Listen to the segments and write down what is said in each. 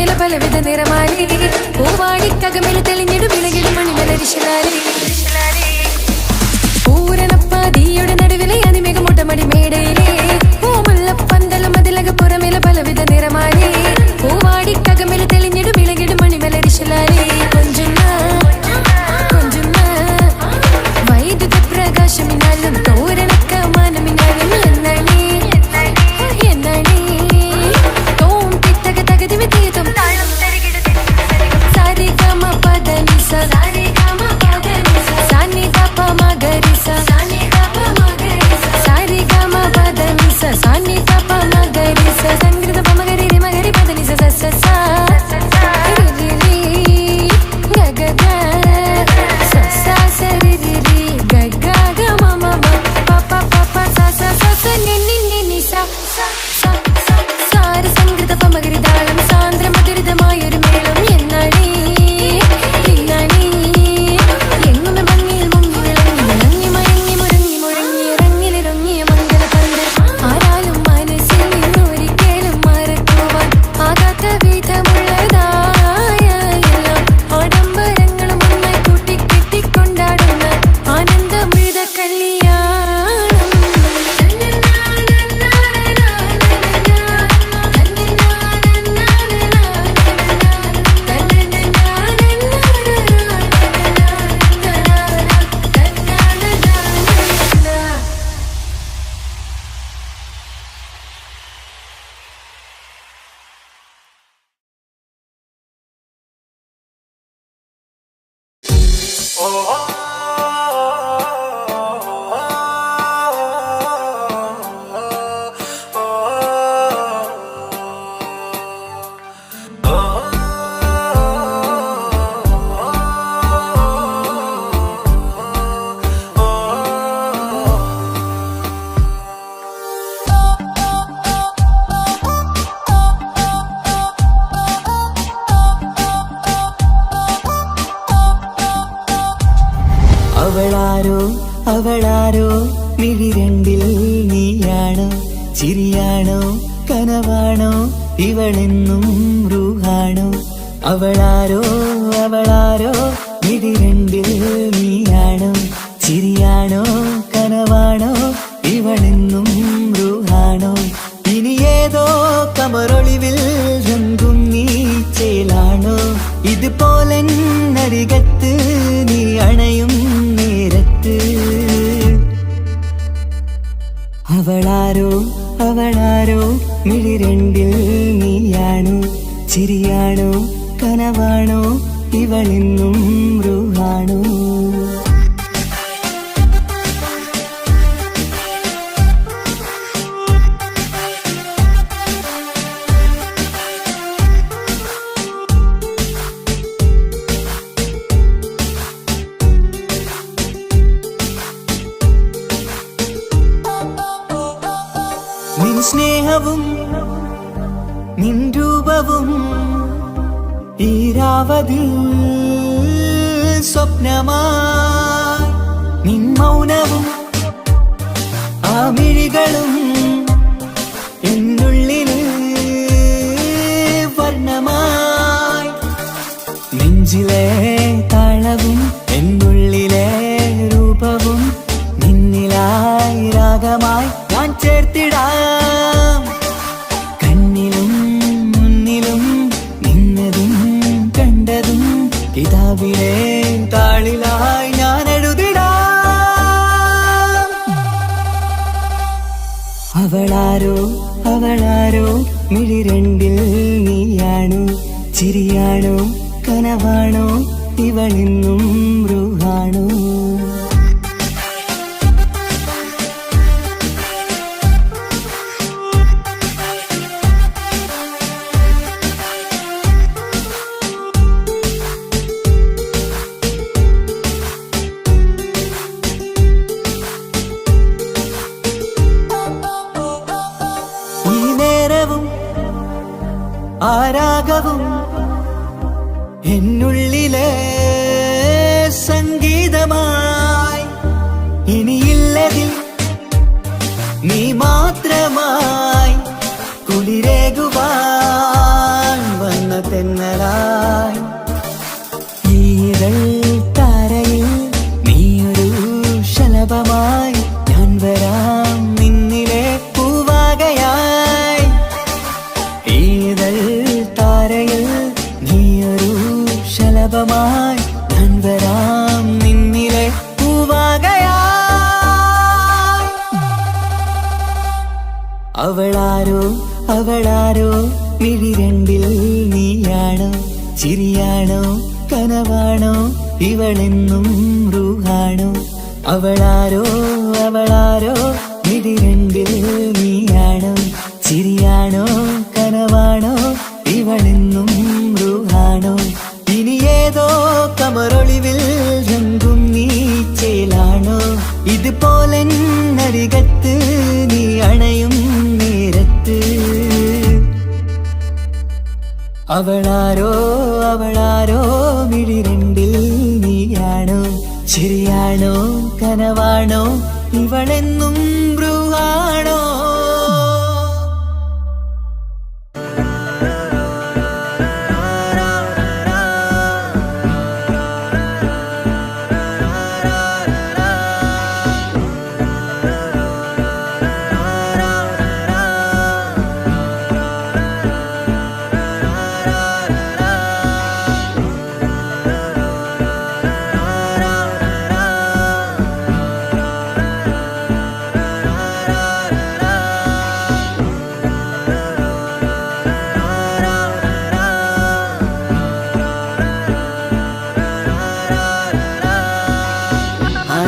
പുറമേല പലവിധ നിറമാലി പൂവാടിക്കകമേല തെളിഞ്ഞിടു വിളകിടും മണിമലരിശലാലി പൂരണപ്പാതിയുടെ നടുവിലെ അതിമിക മുട്ടമടി മേടയിലെ പൂമുല്ല പന്തളം അതിലക പുറമേല പലവിധ നിറമാലി പൂവാടിക്കകമേല തെളിഞ്ഞിടു വിളകിടും മണിമലരിശലാലി കൊഞ്ചുന്ന വൈദ്യുത പ്രകാശമിനാലും തോരണക്ക മാനമിനാലും എന്നണി സംഗീത പമഗരി മഗരി പദനി സ സംഗീത പമഗരി താളം സാന്ദ്ര മധുരിതമായൊരു മേളം എന്നാണി എങ്ങുമെ ഭംഗിയിൽ മുങ്ങി വിളങ്ങി വിളങ്ങി മയങ്ങി മുരങ്ങി മുഴങ്ങി ഇറങ്ങിലിറങ്ങിയ മംഗളപന്ത് ആരാലും മനസ്സിൽ നിന്നൊരിക്കലും മറക്കുവാൻ ആകാത്ത വിധമുള്ളതായ എല്ലാം ആഡംബരങ്ങളും ഒന്നായി കൂട്ടിക്കെട്ടിക്കൊണ്ടാടുന്ന ആനന്ദമൃത കല്യാണം. അവളാരോ മിഴിരണ്ടിൽ നീയാണോ ചിരിയാണോ കനവാണോ ഇവളെന്നും റൂഹാണോ അവളാരോ മിഴിരണ്ടിൽ നീയാണോ ചിരിയാണോ കനവാണോ ഇവളെന്നും റൂഹാണോ ഇനി ഏതോ കമറൊളിവിൽ രംഗും നീ ചേലാണോ ഇതുപോലെ നരികത്ത് നീ അണയും നേരത്ത് അവളാരോ മിഴിരണ്ടിൽ നീയാണോ ചിരിയാണോ കനവാണോ ഇവളെന്നും റൂഹാണോ നിൻ സ്നേഹവും നിൻ രൂപവും ഈരാവതിൽ സ്വപ്നമായി നിൻ മൗനവും ആ മിഴികളും എന്നുള്ളിൽ വർണ്ണമായി നെഞ്ചിലെ താളവും എന്നുള്ളിലെ രൂപവും നിന്നിലായി രാഗമായി ഞാൻ ചേർത്തിടാം കണ്ണിലും മുന്നിലും നിന്നതും കണ്ടതും കിതാബിലെ താളിലായി ഞാൻ എഴുതിടാം അവളാരോ മിഴിരണ്ടിൽ നീയാണോ ചിരിയാണോ കനവാണോ ഇവളെന്നും റൂഹാണോ ആരാഗവും എന്നുള്ളിലെ സംഗീതമായി ഇനിയില്ലതിൽ നീ മാത്രമായി കുളിരേകുവാൻ വന്ന ശലഭമായി ഞാൻ വരാം നിന്നിലെ പൂവാകയായി. ഈതൾ താരയിൽ നീയൊരു ശലഭമായി ഞാൻ വരാം നിന്നിലെ പൂവാകയായി. അവളാരോ അവളാരോ മിഴിരണ്ടിൽ നീയാണോ ചിരിയാണോ കനവാണോ ഇവളെന്നും റൂഹാണോ. അവളാരോ അവളാരോ മിഴിരണ്ടിൽ നീയാണോ ചിരിയാണോ കനവാണോ ഇവളെന്നും റൂഹാണോ. ഇനി ഏതോ കമറൊളിവിൽ രംഗും നീ ചേലാണോ. ഇതുപോലെ നരികത്ത് നീ അണയും നേരത്ത്. അവളാരോ അവളാരോ മിഴിരണ്ടിൽ നീയാണോ ചിരിയാണോ കനവാണോ ഇവളെന്നും ബ്രൂഹാണോ.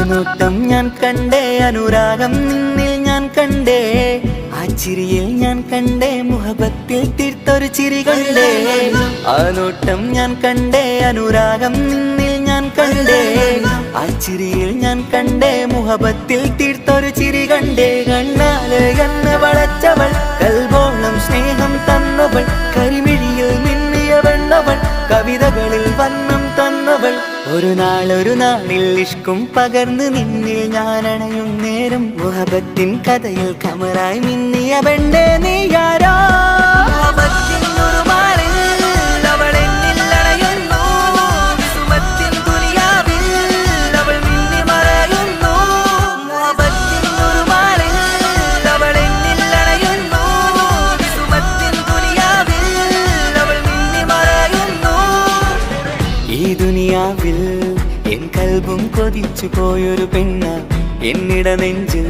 നോട്ടം ഞാൻ കണ്ടേ അനുരാഗം നിന്നിൽ ഞാൻ കണ്ടേ. ആ ചിരിയിൽ ഞാൻ കണ്ടേ മുഹബത്തിൽ തീർത്തൊരു ചിരി കണ്ടേ. ആ നോട്ടം ഞാൻ കണ്ടേ അനുരാഗം നിന്നിൽ ഞാൻ കണ്ടേ. ആ ചിരിയിൽ ഞാൻ കണ്ടേ മുഹബത്തിൽ തീർത്തൊരു ചിരി കണ്ടേ. കണ്ണാല് എന്നെ വളച്ചവൾ കൽബോളം സ്നേഹം തന്നവൾ കരിമിഴിയിൽ മിന്നിയ വെണ്ണവൾ കവിതകളിൽ വന്നം തന്നവൾ. ഒരു നാളിൽ ഇഷ്കും പകർന്ന് നിന്നിൽ ഞാൻ അണയും നേരം മുഹബത്തിൻ കഥയിൽ കമറായി മിന്നിയ പെണ്ണേ നീയാരോ. ഈ ദുനിയാവിൽ എൻ കൽബും കൊതിച്ചു പോയൊരു പെണ്ണ എന്നിട നെഞ്ചിൽ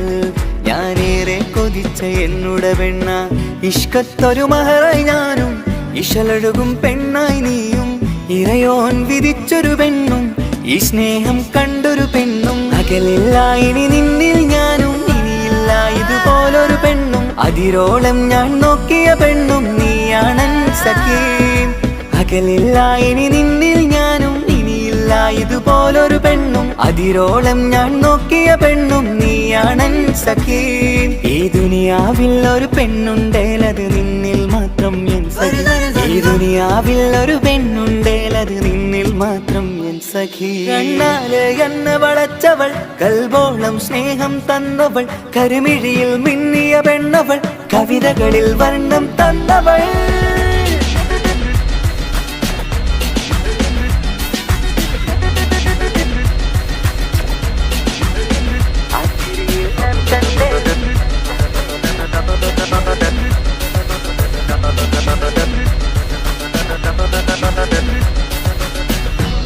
ഞാനേറെ കൊതിച്ച എന്നുട പെണ്ണ. ഇഷ്കത്തൊരു മഹറായി ഞാനും ഇശലൊഴുകും പെണ്ണായി നീയും ഇറയോൻ വിധിച്ചൊരു പെണ്ണും ഈ സ്നേഹം കണ്ടൊരു പെണ്ണും. അകലില്ല ഇനി നിന്നിൽ ഞാനും ഇനിയില്ല ഇതുപോലൊരു പെണ്ണും. അതിരോളം ഞാൻ നോക്കിയ പെണ്ണും നീയാണൻ സഖീ. അകലില്ല ഇനി നിന്നിൽ ഞാനും ഇനിയില്ല ഇതുപോലൊരു പെണ്ണും. അതിരോളം ഞാൻ നോക്കിയ പെണ്ണും നീയാണൻ സഖീ. ഈ ദുനിയാവിൽ ഒരു പെണ്ണുണ്ടേലത് നിന്നിൽ മാത്രം എൻ സഖി. ഈ ദുനിയാവിൽ ഒരു പെണ്ണുണ്ടേലത് നിന്നിൽ മാത്രം എൻ സഖി. കണ്ണാല് എന്നെ വളച്ചവൾ കൽബോളം സ്നേഹം തന്നവൾ കരിമിഴിയിൽ മിന്നിയ പെണ്ണവൾ കവിതകളിൽ വർണ്ണം തന്നവൾ.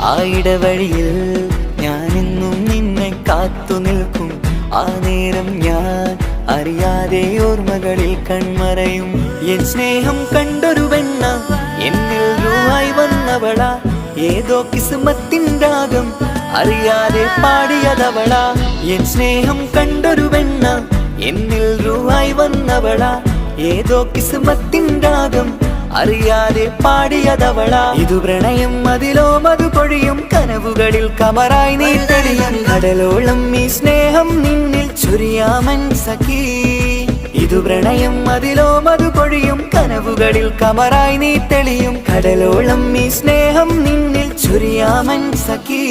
ആ ഇടവഴിയിൽ ഞാനെന്നും നിന്നെ കാത്തു നിൽക്കും. ആ നേരം ഞാൻ അറിയാതെ ഓർമ്മകളിൽ കൺമറയും. എൻ സ്നേഹം കണ്ടൊരു പെണ്ണ എന്നിൽ രൂപായി വന്നവള. ഏതോ കിസ്മത്തിൻ രാഗം അറിയാതെ പാടിയതവള. എൻ സ്നേഹം കണ്ടൊരു പെണ്ണ എന്നിൽ രൂപായി വന്നവള. ഏതോ കിസ്മത്തിൻ രാഗം അറിയാതെ പാടിയതവള. ഇതു പ്രണയം അതിലോ മധു പൊഴിയും കനവുകളിൽ കമറായി നീ തെളിയും. കടലോളം ഈ സ്നേഹം നിന്നിൽ ചൊരിയാമൻ സഖീ. ഇതു പ്രണയം അതിലോ മധു പൊഴിയും കനവുകളിൽ കമറായി നീ തെളിയും. കടലോളം ഈ സ്നേഹം നിന്നിൽ ചൊരിയാമൻ സഖീ.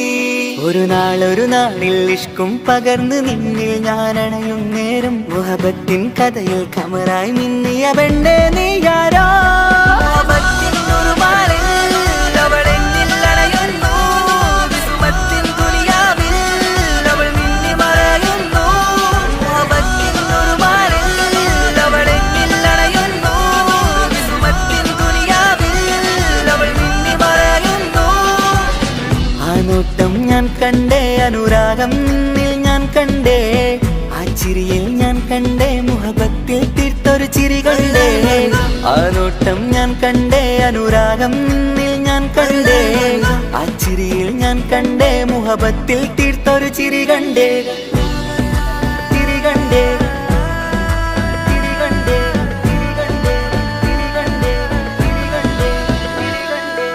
ഒരു നാളിൽ ഇഷ്കും പകർന്ന് നിന്നിൽ ഞാൻ അണയും നേരം മുഹബത്തിൻ കഥയിൽ കമറായി മിന്നിയ പെണ്ണേ നീയാരോ. അവൾ എന്നിൽ അണയുന്നു വിസുമത്തിൻ ദുനിയാവിൽ അവൾ മിന്നി മറയുന്നു. അനുരാഗം നിന്നിൽ ഞാൻ കണ്ടേ ആ ചിരിയിൽ ഞാൻ കണ്ടേ മുഹബത്തിൽ തീർത്തൊരു ചിരി കണ്ടേ ആ നോട്ടം ഞാൻ കണ്ടേ അനുരാഗം നിന്നിൽ ഞാൻ കണ്ടേ ആ ചിരിയിൽ ഞാൻ കണ്ടേ മുഹബത്തിൽ തീർത്തൊരു ചിരി കണ്ടേ ചിരി കണ്ടേ ചിരി കണ്ടേ ചിരി കണ്ടേ ചിരി കണ്ടേ ചിരി കണ്ടേ ചിരി കണ്ടേ.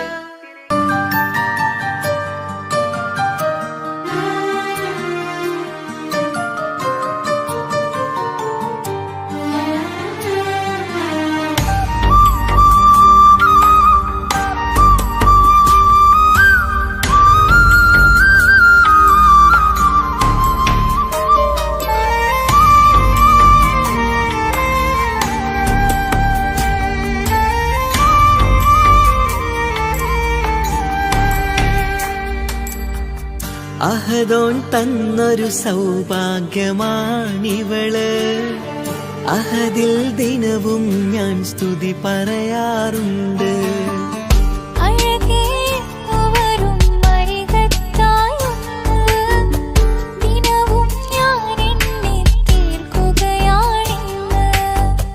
അഹദോൻ തന്നൊരു സൗഭാഗ്യമാണിവള് അഹദിൽ ദിനവും ഞാൻ സ്തുതി പറയാറുണ്ട്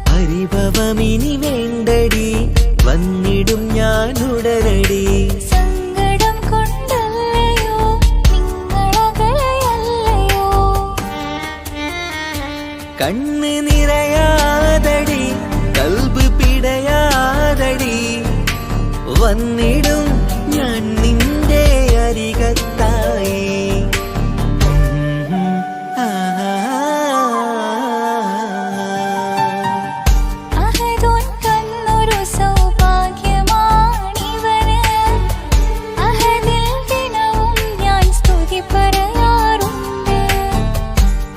പരിഭവമിനി വേണ്ടടി വന്നിടും ഞാൻ ഉടനടി കണ്ണ് നിറയാതടി കൽബ് പിടയാതടി വന്നിടും ഞാൻ നിന്റെ അരികത്തായി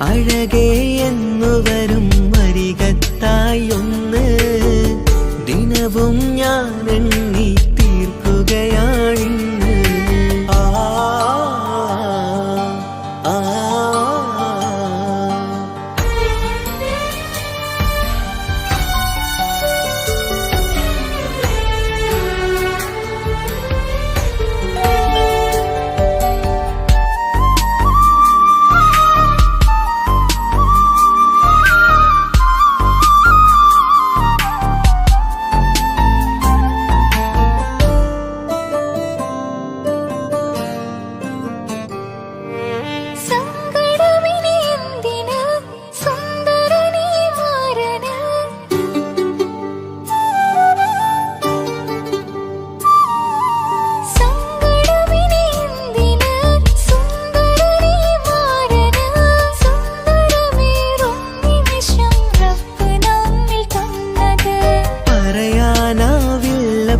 അഴകേ എന്നുവരും അരികത്തായി ഒന്ന് ദിനവും ഞാൻ എണ്ണി തീർക്കുകയാണിന്ന് ആ ആ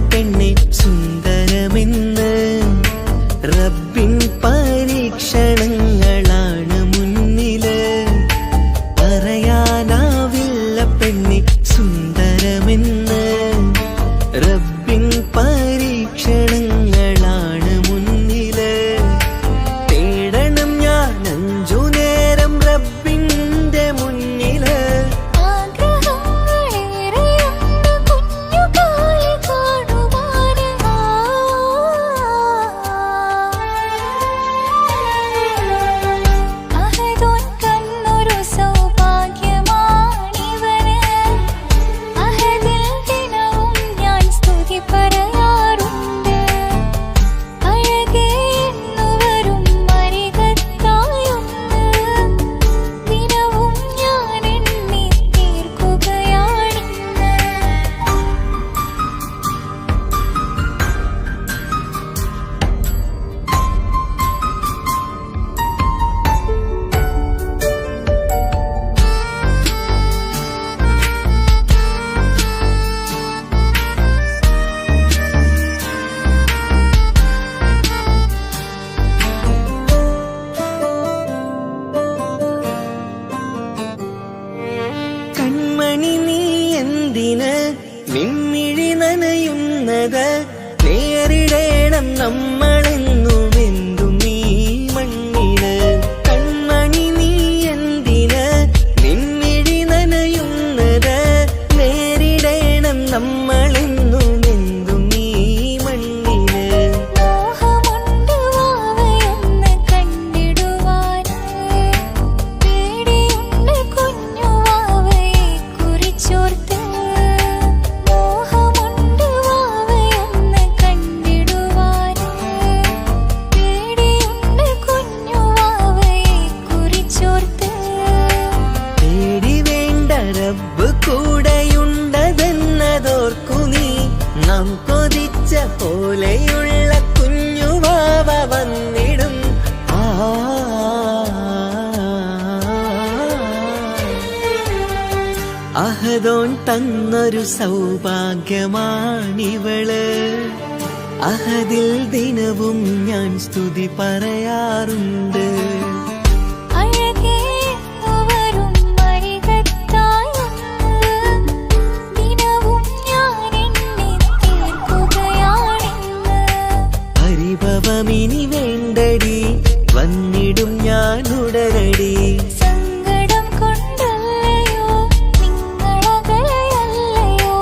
പെണ്ണെ സുന്ദരമെന്ന് റബ്ബിൻ പരീക്ഷണങ്ങളാണ് മുന്നില് പറയാനാവില്ല പെണ്ണെ സുന്ദരമെന്ന് റബ്ബിൻ പരീക്ഷണങ്ങളാണ് മുന്നില് തേടണം ഞാൻ 5 നേരം റബ്ബിന്റെ മുന്നില് നിമ്മിഴി നനയുന്നത് നേരിടേണം നമ്മളെന്നുമെന്തും ഈ മണ്ണില് കൺമണി നീ എന്തിന് നിമ്മിഴി നനയുന്നത് നേരിടേണം നമ്മളെന്നുമെന്തും ഈ മണ്ണില് മോഹമുണ്ട് വാവയൊന്ന് കണ്ടിടുവാൻ അഹദോൻ തന്നൊരു സൗഭാഗ്യമാണിവള്. അഹദിൽ ദിനവും ഞാൻ സ്തുതി പറയാറുണ്ട്. അഴകേ വരും വഴികത്തായൊന്ന് ദിനവും ഞാൻ എണ്ണി തീർക്കുകയാണിന്ന്. പരിഭവമിനി വേണ്ടടി, വന്നിടും ഞാൻ ഉടനടി. സങ്കടം കൊണ്ടല്ലയോ നിങ്ങളകലെയല്ലയോ.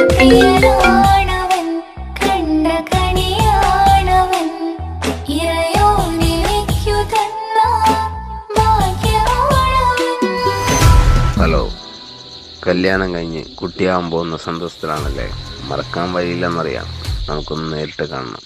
പ്രിയനാണവൻ കണ്ട കണിയാണവൻ ഇറയോനിലേക്കു തന്ന ഭാഗ്യമാണവൻ. ഹലോ, കല്യാണം കഴിഞ്ഞ് കുട്ടിയാവാൻ പോകുന്ന സന്തോഷത്തിലാണല്ലേ? മറക്കാൻ വഴിയില്ലെന്നറിയാം. നമുക്കൊന്ന് നേരിട്ട് കാണണം.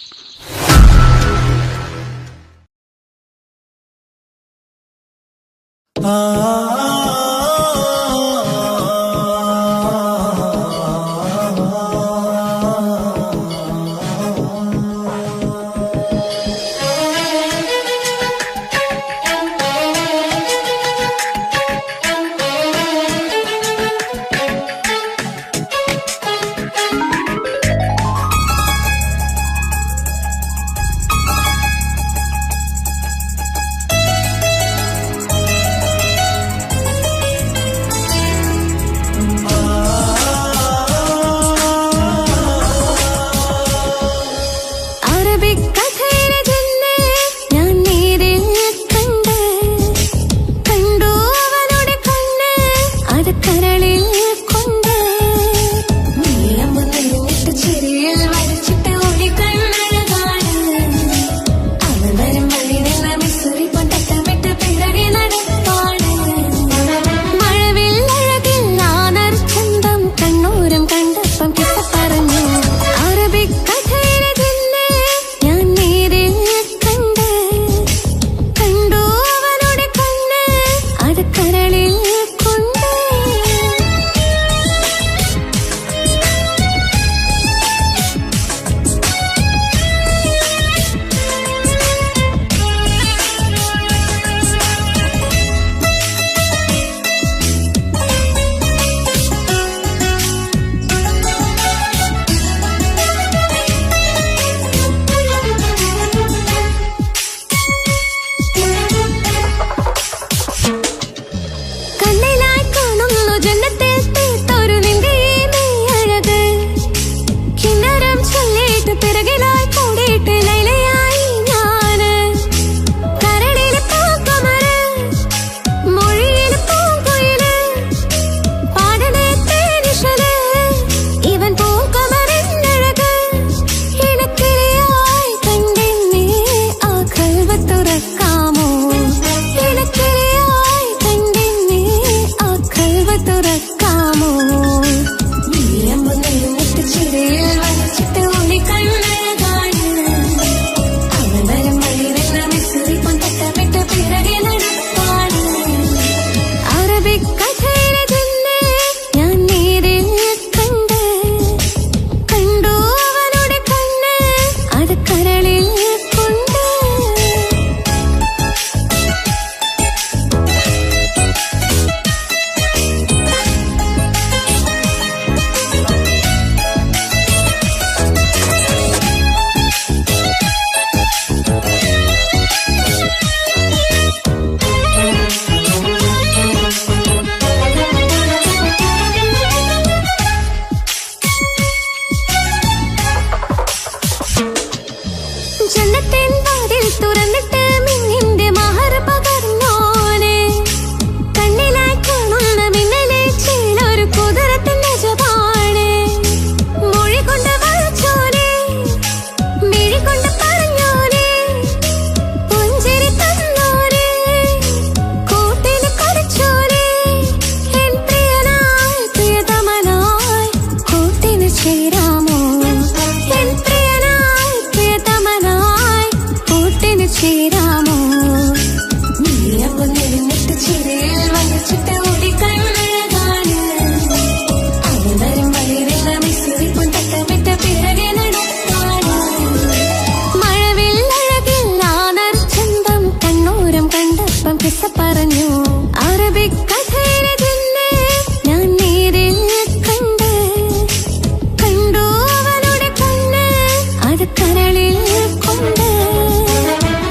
കരളിൽ കൊണ്ട്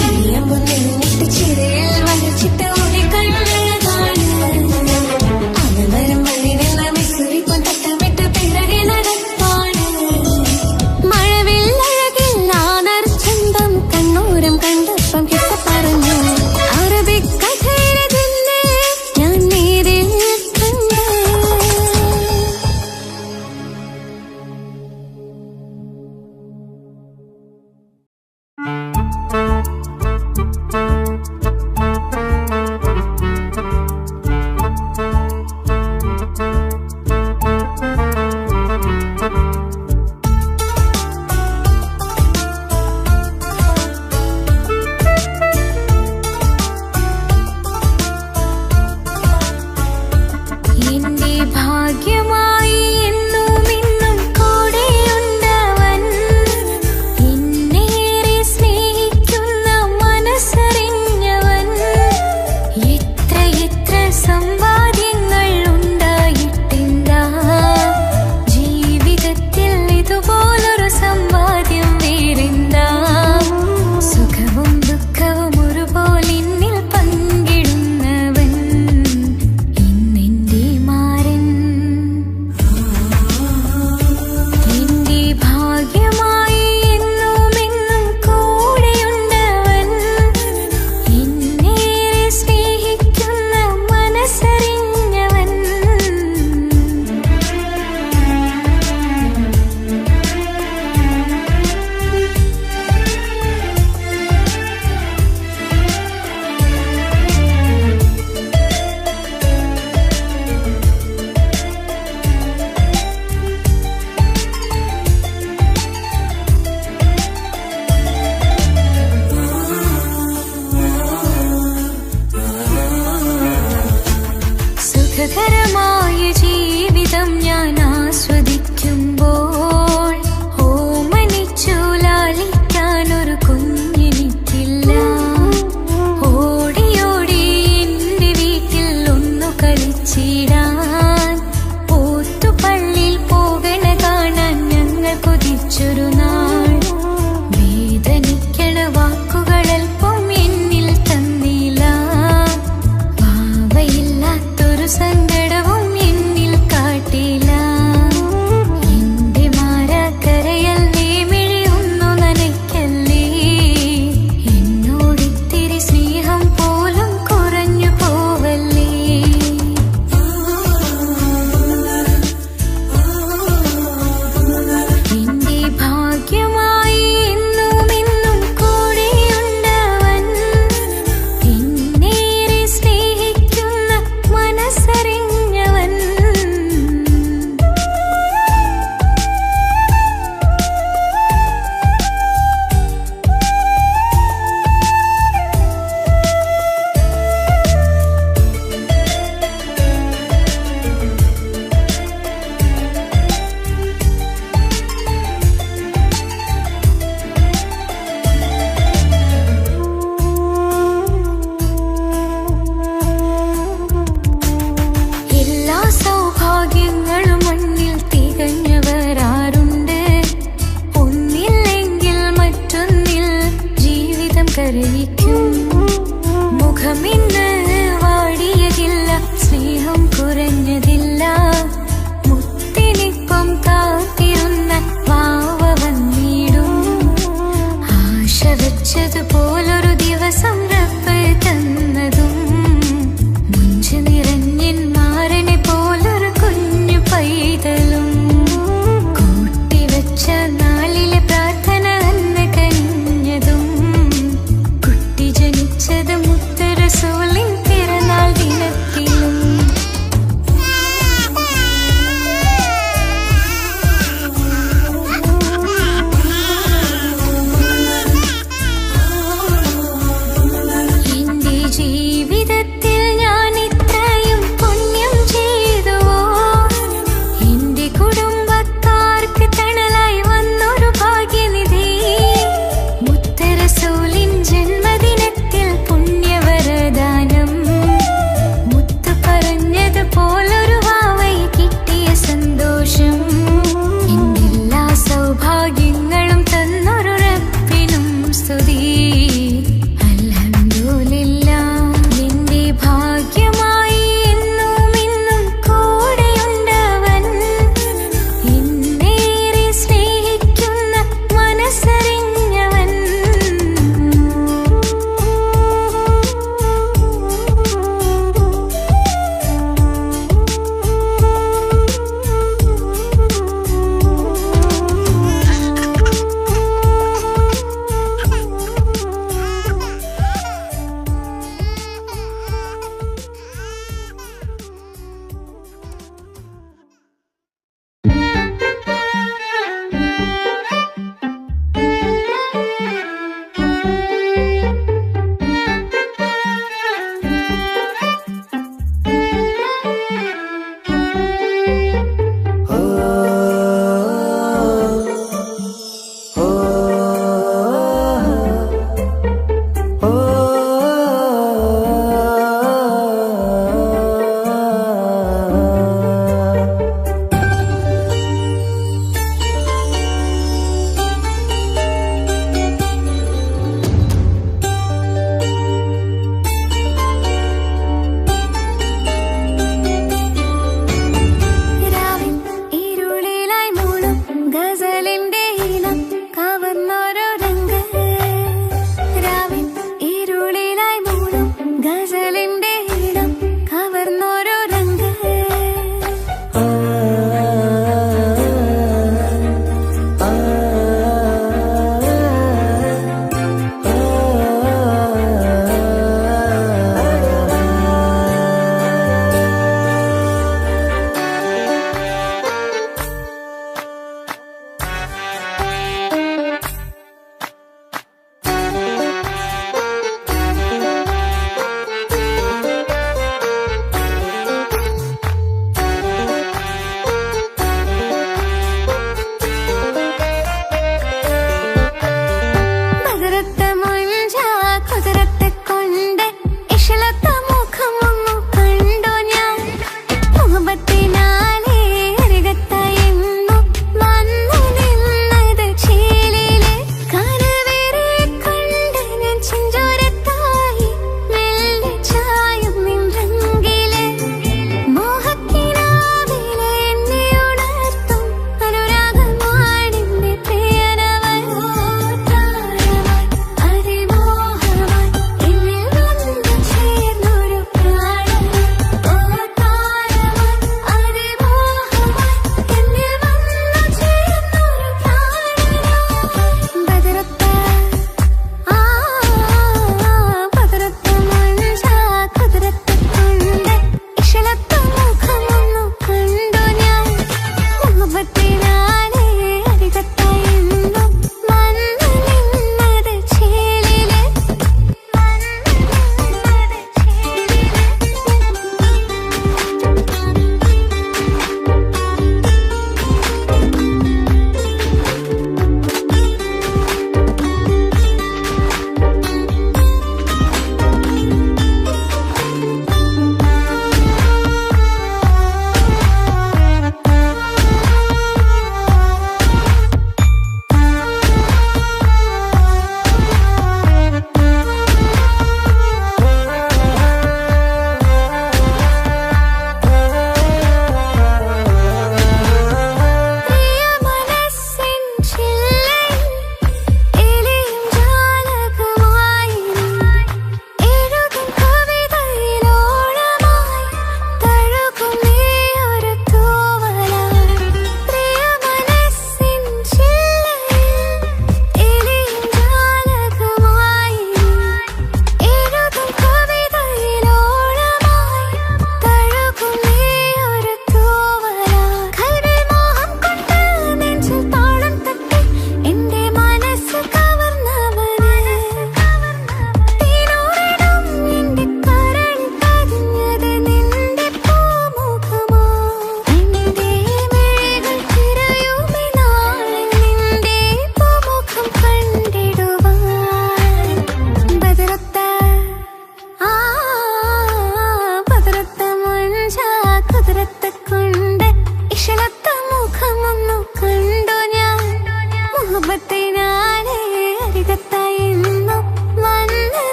നീയമ്പു നിന്നിട്ട് ചിരിയിൽ വരച്ചിട്ട് ഓടി കണ്ണഴകാണ്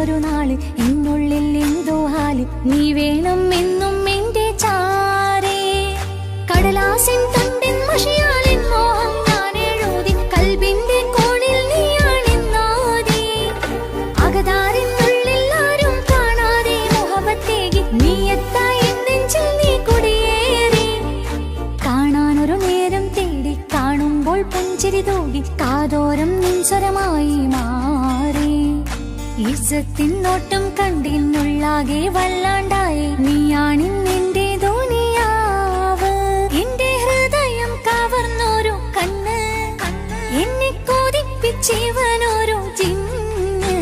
ഒരു നാള് എന്നുള്ളിൽ എന്തോ ഹാല് നീ വേണം എന്നും എന്റെ ചാരേ കടലാസിൻ തണ്ടിൻ മഷിയാലിൻ മോഹം ഞാൻ എഴുതി കൽബിന്റെ കോണിൽ നീയാണെന്നാതി അകതാരിനുള്ളിൽ ആരും കാണാതെ മുഹബത്തേകി നീ എത്തായി നെഞ്ചിൽ നീ കുടിയേറി കാണാനൊരു നേരം തേടി കാണുമ്പോൾ പുഞ്ചിരി തൂകി കാതോരം നിൻസ്വരമായി മാറി ഇസ്സത്തിൻ നോട്ടം കണ്ടിന്നുള്ളാകെ വല്ലാണ്ടായി നീയാണിന്നെന്റെ ദുനിയാവ് എന്റെ ഹൃദയം കവർന്നോരു കണ്ണ് എന്നെ കൊതിപ്പിച്ചിവനോരു ജിന്ന്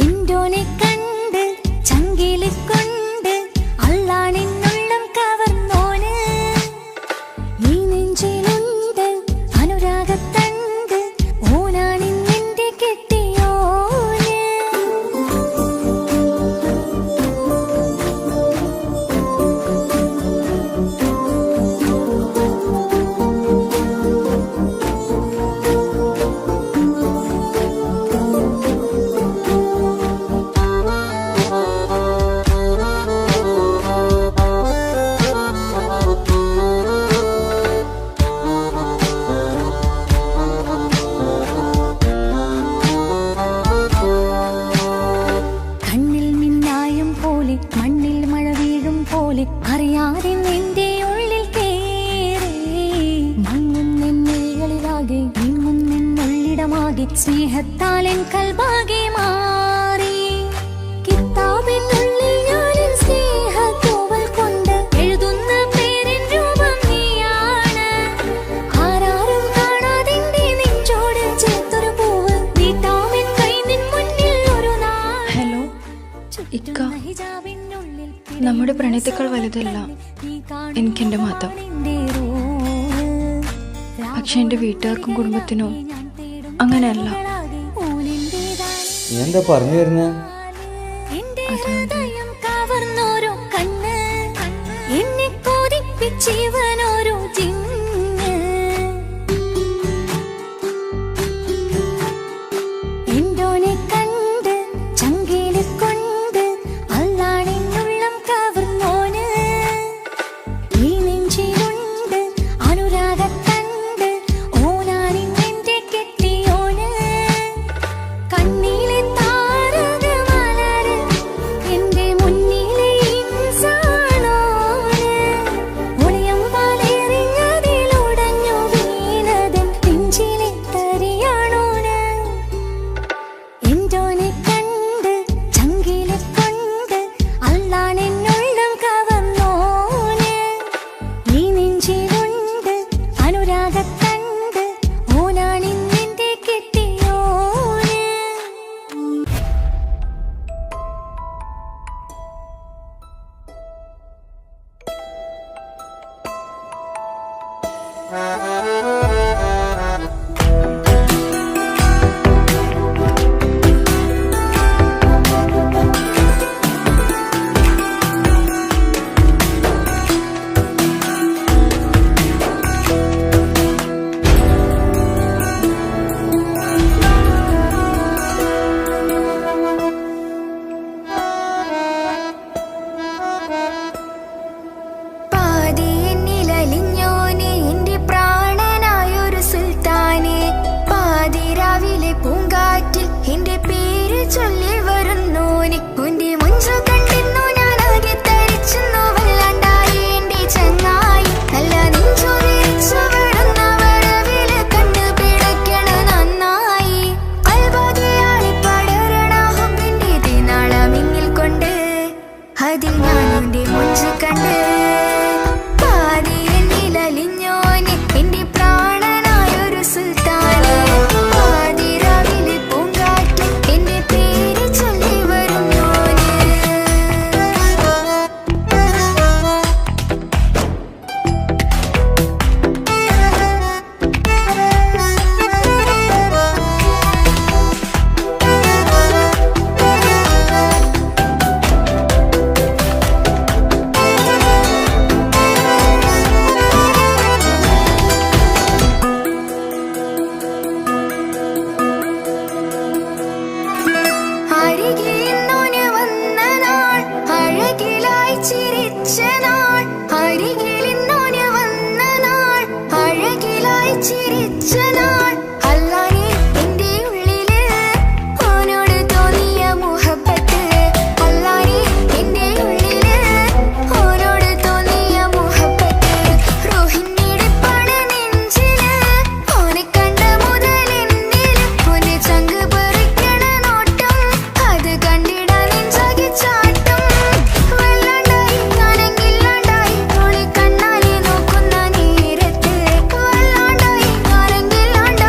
എന്തോനെ കണ്ട് ചങ്കില് കൊണ്ട് അള്ളാണിന്നുള്ളം കവർന്നോന് ഈ നെഞ്ചിലുണ്ട് അനുരാഗത്തണ്ട് ഓനാണിന്നെന്റെ കെട്ടിയോന് കണ്ണിൽ മിന്നായം പോലെ മണ്ണിൽ മഴ വീഴും പോലെ അറിയാതെ നിന്റെ ഉള്ളിൽ കേറി മങ്ങുന്നെന്നുള്ളിലാകെ നീങ്ങുന്നെന്നുള്ളിടമാകെ സ്നേഹത്താൽ എൻ കൽബാകെ മാറി കിതാബിനുള്ളിൽ ഞാനിൻ സ്നേഹത്തൂവൽ കൊണ്ട് എഴുതുന്ന പേരിൻ രൂപം നീയാണ് ആരാരും കാണാതെന്റെ നെഞ്ചോട് ചേർത്തൊരു പൂവ് നീട്ടാമെൻ കൈ നിൻ മുന്നിൽ ഒരു നാൾ ഹലോ ഇക്ക, നമ്മുടെ പ്രണയത്തേക്കാൾ വലുതല്ല എനിക്കെന്റെ മതം. പക്ഷെ എന്റെ വീട്ടുകാർക്കും കുടുംബത്തിനോ അങ്ങനെയല്ല. നീ എന്താ പറഞ്ഞു വരുന്നേ? ഹൃദയം കവർന്നോരോ കണ്ണ് എന്നെ കൊതിപ്പിച്ചിവനോരോ ജിന്ന് എന്തോനെ കണ്ട് ചങ്കില് കൊണ്ട് അള്ളാണിന്നുള്ളം കവർന്നോന് ഈ നെഞ്ചിലുണ്ട് അനുരാഗത്തണ്ട് ഓനാണിന്നെന്റെ കെട്ടിയോന് കണ്ണിലെ താരകമലര് എന്റെ മുന്നിലെ ഇൻസാണോന് ഒളിയം പോലെ നാൾ അല്ലാനെ എന്റെ ഉള്ളില് ഓനോട് തോന്നിയ മുഹബത്ത് അല്ലാനെ എന്റെ ഉള്ളില് ഓനോട് തോന്നിയ മുഹബത്ത് റോഹിണിയുടെ നെഞ്ചില് ഓനെ കണ്ട മുതൽ എന്നില് ഓനെ ചങ്ക് പറിക്കണ നോട്ടം അത് കണ്ടിടാൻ നെഞ്ചാകെ ചാട്ടം വല്ലാണ്ടായി ഞാനെങ്കില്ലാണ്ടായി ഓളെ കണ്ണാലെ നോക്കുന്ന നേരത്ത് വല്ലാണ്ടായി ഞാനെങ്കില്ലാണ്ടായി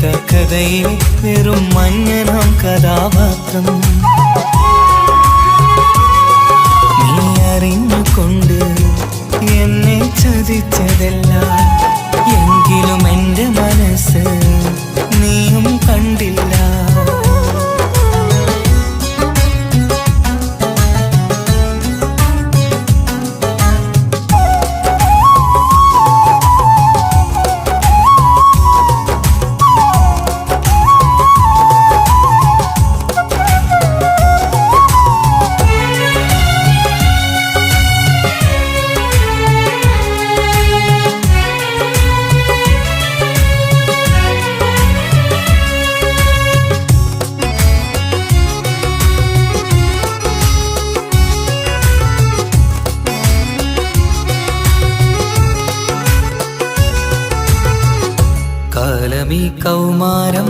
ജീവിത കഥയിൽ വെറും മഞ്ഞനാം കഥാപാത്രം. നീ അറിഞ്ഞുകൊണ്ട് എന്നെ ചതിച്ചതല്ല, എങ്കിലും എൻ്റെ മനസ്സ് നീയും കണ്ടില്ല. കാലമീ കൗമാരം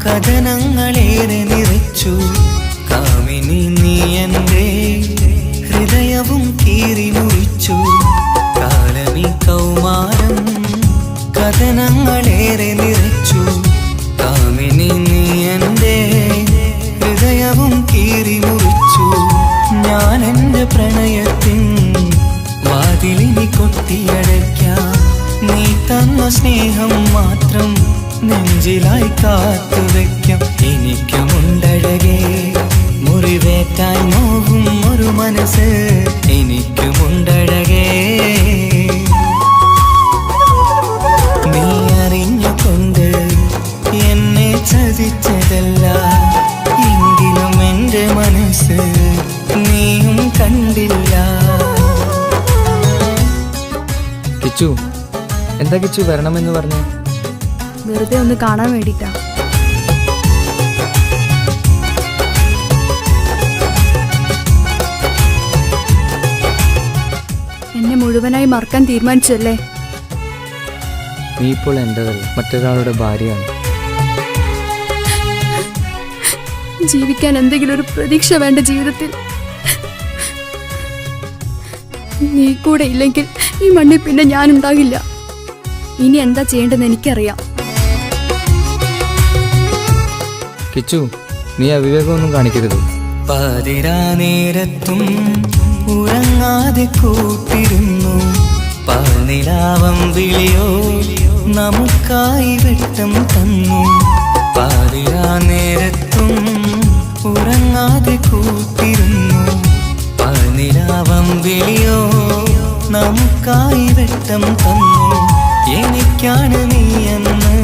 കഥനങ്ങളേറെ നിറച്ചു, കാമിനി നീ എൻ്റെ ഹൃദയവും കീറി മുറിച്ചു. കാലമീ കൗമാരം കഥനങ്ങളേറെ നിറച്ചു, കാമിനി നീ എൻ്റെ ഹൃദയവും കീറി മുറിച്ചു. ഞാൻ എൻ്റെ പ്രണയത്തിൻ വാതിലിനി കൊട്ടിയടയ്ക്കാം, നീ തന്ന സ്നേഹം മാത്രം നെഞ്ചിലായി കാത്തുവെക്കാം. എനിക്കുമുണ്ടഴകേ മുറിവേറ്റായി നോവും ഒരു മനസ്സ്, എനിക്കുമുണ്ടഴകേ. നീ അറിഞ്ഞുകൊണ്ട് എന്നെ ചതിച്ചതല്ല, എങ്കിലും എൻ്റെ മനസ്സ് നീയും കണ്ടില്ല. കിച്ചു, എന്താ കിച്ചു വരണമെന്ന് പറഞ്ഞു? വെറുതെ ഒന്ന് കാണാൻ വേണ്ടിട്ടാ. എന്നെ മുഴുവനായി മറക്കാൻ തീരുമാനിച്ചല്ലേ? നീ ഇപ്പോൾ എൻ്റെതല്ല, മറ്റൊരാളുടെ ഭാര്യയാണ്. ജീവിക്കാൻ എന്തെങ്കിലും ഒരു പ്രതീക്ഷ വേണ്ട ജീവിതത്തിൽ. നീ കൂടെ ഇല്ലെങ്കിൽ ഈ മണ്ണിൽ പിന്നെ ഞാനുണ്ടാകില്ല. ഇനി എന്താ ചെയ്യേണ്ടതെന്ന് എനിക്കറിയാം. കിച്ചു, നീ അവിവേകമൊന്നും കാണിക്കരുത്. പാതിരാ നേരത്തും ഉറങ്ങാതെ കൂട്ടിരുന്നു, പാൽനിലാവം വിളിയോ നമുക്കായി വെട്ടം തന്നു. പാതിരാ നേരത്തും ഉറങ്ങാതെ കൂട്ടിരുന്നു, പാൽനിലാവം വിളിയോ നമുക്കായി വെട്ടം തന്നു. എനിക്കാണ് നീയെന്ന്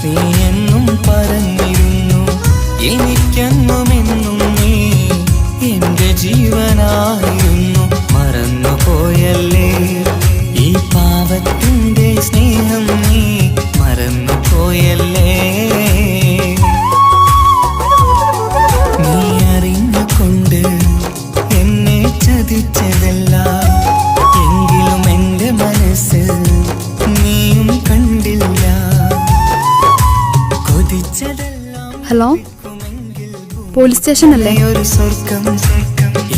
നീ എന്നും പറഞ്ഞിരുന്നു, എനിക്കെന്നുമെന്നും നീ എൻ്റെ ജീവനായിരുന്നു. മറന്നുപോയല്ലേ ഈ പാവത്തിൻ്റെ സ്നേഹം, നീ മറന്നുപോയല്ലേ. നീ അറിഞ്ഞുകൊണ്ട് എന്നെ ചതിച്ചതല്ല, എങ്കിലും എൻ്റെ മനസ്സ് നീയും കണ്ടില്ല. കൊതിച്ചതെല്ലാം ഹലോ, പോലീസ് സ്റ്റേഷൻ അല്ലേ? ഒരു സ്വർഗം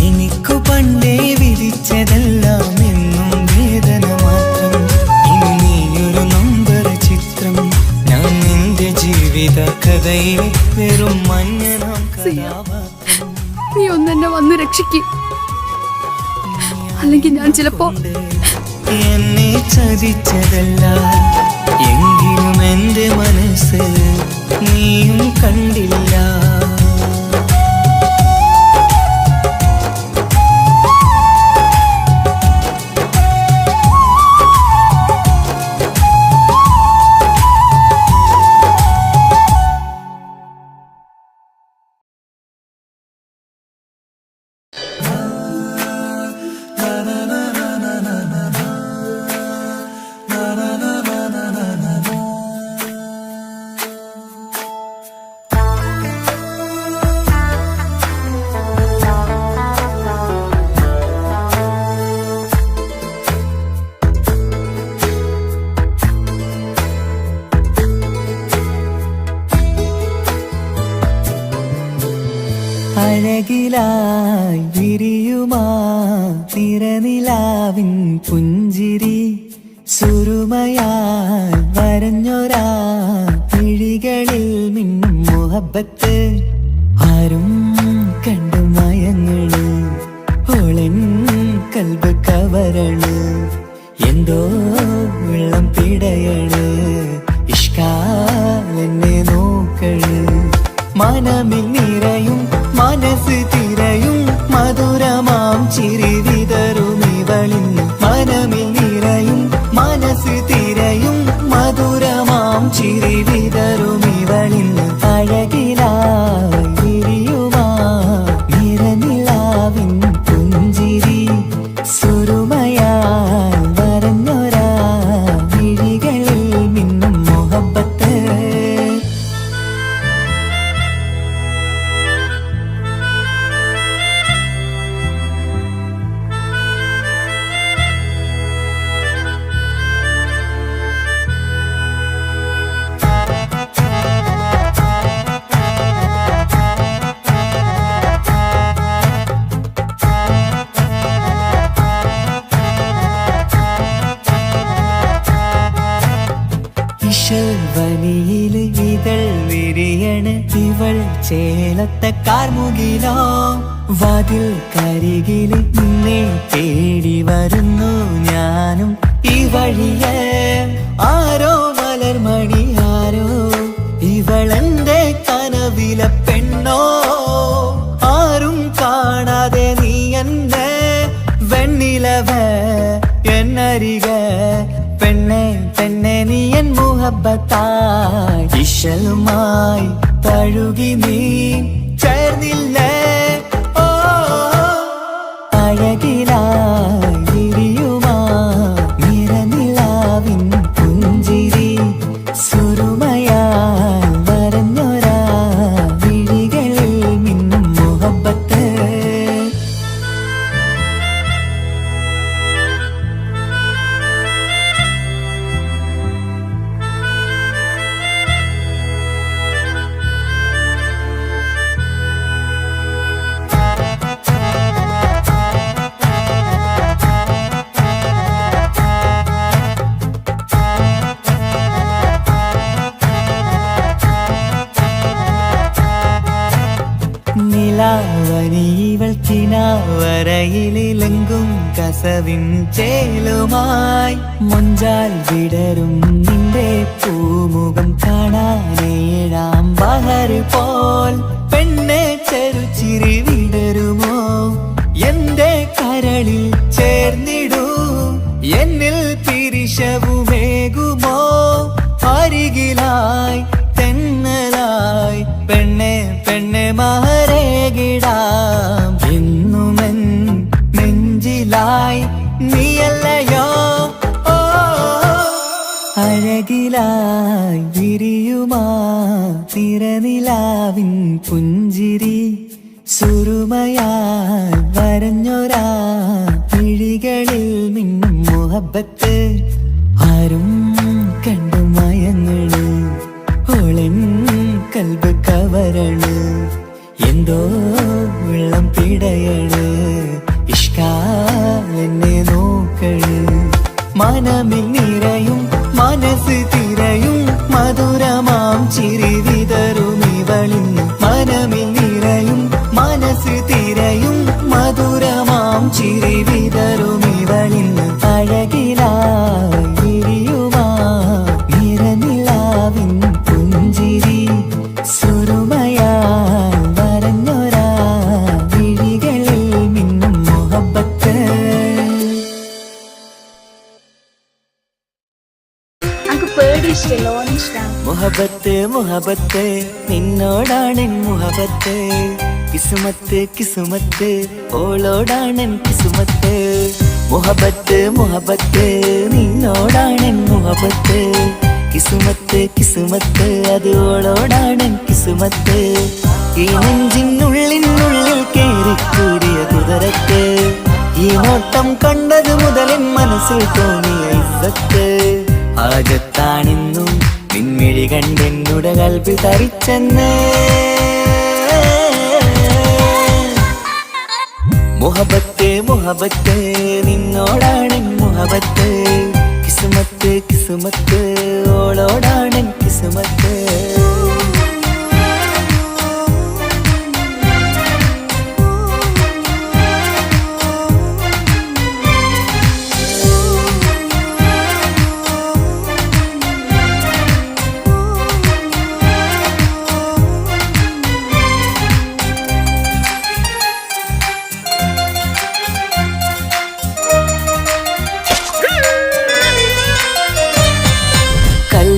എനിക്കു പണ്ടേ വിധിച്ചതെല്ലാം എന്നും വേദന മാത്രം. ഇനി നീയൊരു നമ്പർ ചിത്രം, ഞാൻ നിന്റെ ജീവിത കഥയിൽ വെറും മഞ്ഞനാം കഥാപാത്രം. നീ ഒന്നെന്നെ വന്ന് രക്ഷിക്ക്, അല്ലെങ്കിൽ ഞാൻ ചിലപ്പോ. എന്നെ ചതിച്ചതല്ല, എങ്കിലും എൻ്റെ മനസ്സ് നീയും കണ്ടില്ല. അഴകിലായി വിരിയുമാ തിരനിലാവിൻ പുഞ്ചിരി, സുരുമയാൽ വരഞ്ഞൊരാ മുഹബത്ത് ആരും കണ്ടു മയങ്ങള് ഓളൻ കൽബ് കവരണ് എന്തോ വെള്ളം പിടയണ് ഇഷ്കാലെന്നെ നോക്കള് മനമിൽ നിറയും മനസ്സ് തിരയും മധുരമാം ചിരി വിതറും ഇവളിന്ന് മനമിൽ നിറയും മനസ്സ് തിരയും മധുരമാം ചിരി വിതറും ഇവളിന്ന് അഴകിലായി വിരിയുമാ നിറനിലാവിൻ പുഞ്ചിരി സുരുമയാൽ വരഞ്ഞൊരാ വിഴികളിൽ മിന്നും മുഹബത്ത് വനിയില് ഇതൾ വിരിയണ് ഇവൾ ചേലത്ത കാർമുകിലോ വാതിൽ കരികില് നിന്നെ തേടി വരുന്നു ഞാനും ഈ വഴിയെ ആരോ മലർമണി ആരോ ഇവളെന്റെ കനവിലെ പെണ്ണോ ആരും കാണാതെ നീ എന്നെ വെണ്ണിലവ എന്നരിക പെണ്ണെ പെണ്ണെ നീ എൻ മുഹബത്തായി ഇശലുമായി തഴുകി നീ ചേർന്നില്ലേ ഓ അഴകിലായി വിരിയുമാ നിറനിലാവിൻ പുഞ്ചിരി സുരുമയാൽ വരഞ്ഞൊരാ വിഴികളിൽ മിന്നും മുഹബത്ത് നിലാവനിവൾ കിനാവരയിലെങ്കും കസവിൻ ചേലുമായി മുഞ്ചാൽ വിടരും നിന്റെ പൂമുഖം കാണാനേഴാം ബഹർ പോൽ പെണ്ണെ ചെറുചിരി വിടരുമോ എന്റെ കരളിൽ ചേർന്നിടൂ എന്നിൽ പിരിശവുമേകുമോ അരികിലായി തെന്നലായി പെണ്ണെ പെണ്ണെ മഹരേകിടാം എന്നുമെൻ നെഞ്ചിലായി നീയല്ലയോ ഓ അഴകിലായി വിരിയുമാ തിരനിലാവിൻ പുഞ്ചിരി സുരുമയാൽ വരഞ്ഞൊരാ വിഴികളിൽ മിന്നും മുഹബത്ത് ആരും കണ്ടു മയങ്ങള് ഓളൻ കൽബ് കവരണ് എന്തോ വെള്ളം പിടയണ് ഇഷ്കാലെന്നെ നോക്കള് മനമിൽ നിറയും മനസ്സ് തിരയും മധുരമാം ചിരി വിതറും ഇവളിന്ന് മനമിൽ നിറയും മനസ്സ് തിരയും മധുരമാം ചിരി വിതറും ഇവളിന്ന് അഴകിലായി വിരിയുമാ നിറനിലാവിൻ പുഞ്ചിരി സുരുമയാൽ വരഞ്ഞൊരാ വിഴികളിൽ മിന്നും മുഹബത്ത് മുഹബത്ത് മുഹബത്ത് നിന്നോടാണെൻ മുഹബത്ത് കിസുമത്ത് കിസുമത്ത് ഓളോടാണെൻ കിസുമത്ത് മുഹബത്ത് മുഹബത്ത് നിന്നോടാണെൻ മുഹബത്ത് കിസുമത്ത് കിസുമത്ത് അത് ഓളോടാണെൻ കിസുമത്ത് ഈ നെഞ്ചിനുള്ളിനുള്ളിൽ കേറിക്കൂടിയ കുതിരത്ത് ഈ നോട്ടം കണ്ടത് മുതലൻ മനസ്സിൽ തോന്നിയ ഇസ്സത്ത് ആജത്താണെന്നും നിൻമിഴി കണ്ടെന്നുടെ കൽബിൽ തരിച്ചെന്ന് മുഹബത്ത് മുഹബത്ത് നിന്നോടാണെൻ മുഹബത്ത് കിസുമത്ത് കിസുമത്ത് ഓളോടാണെൻ കിസുമത്ത്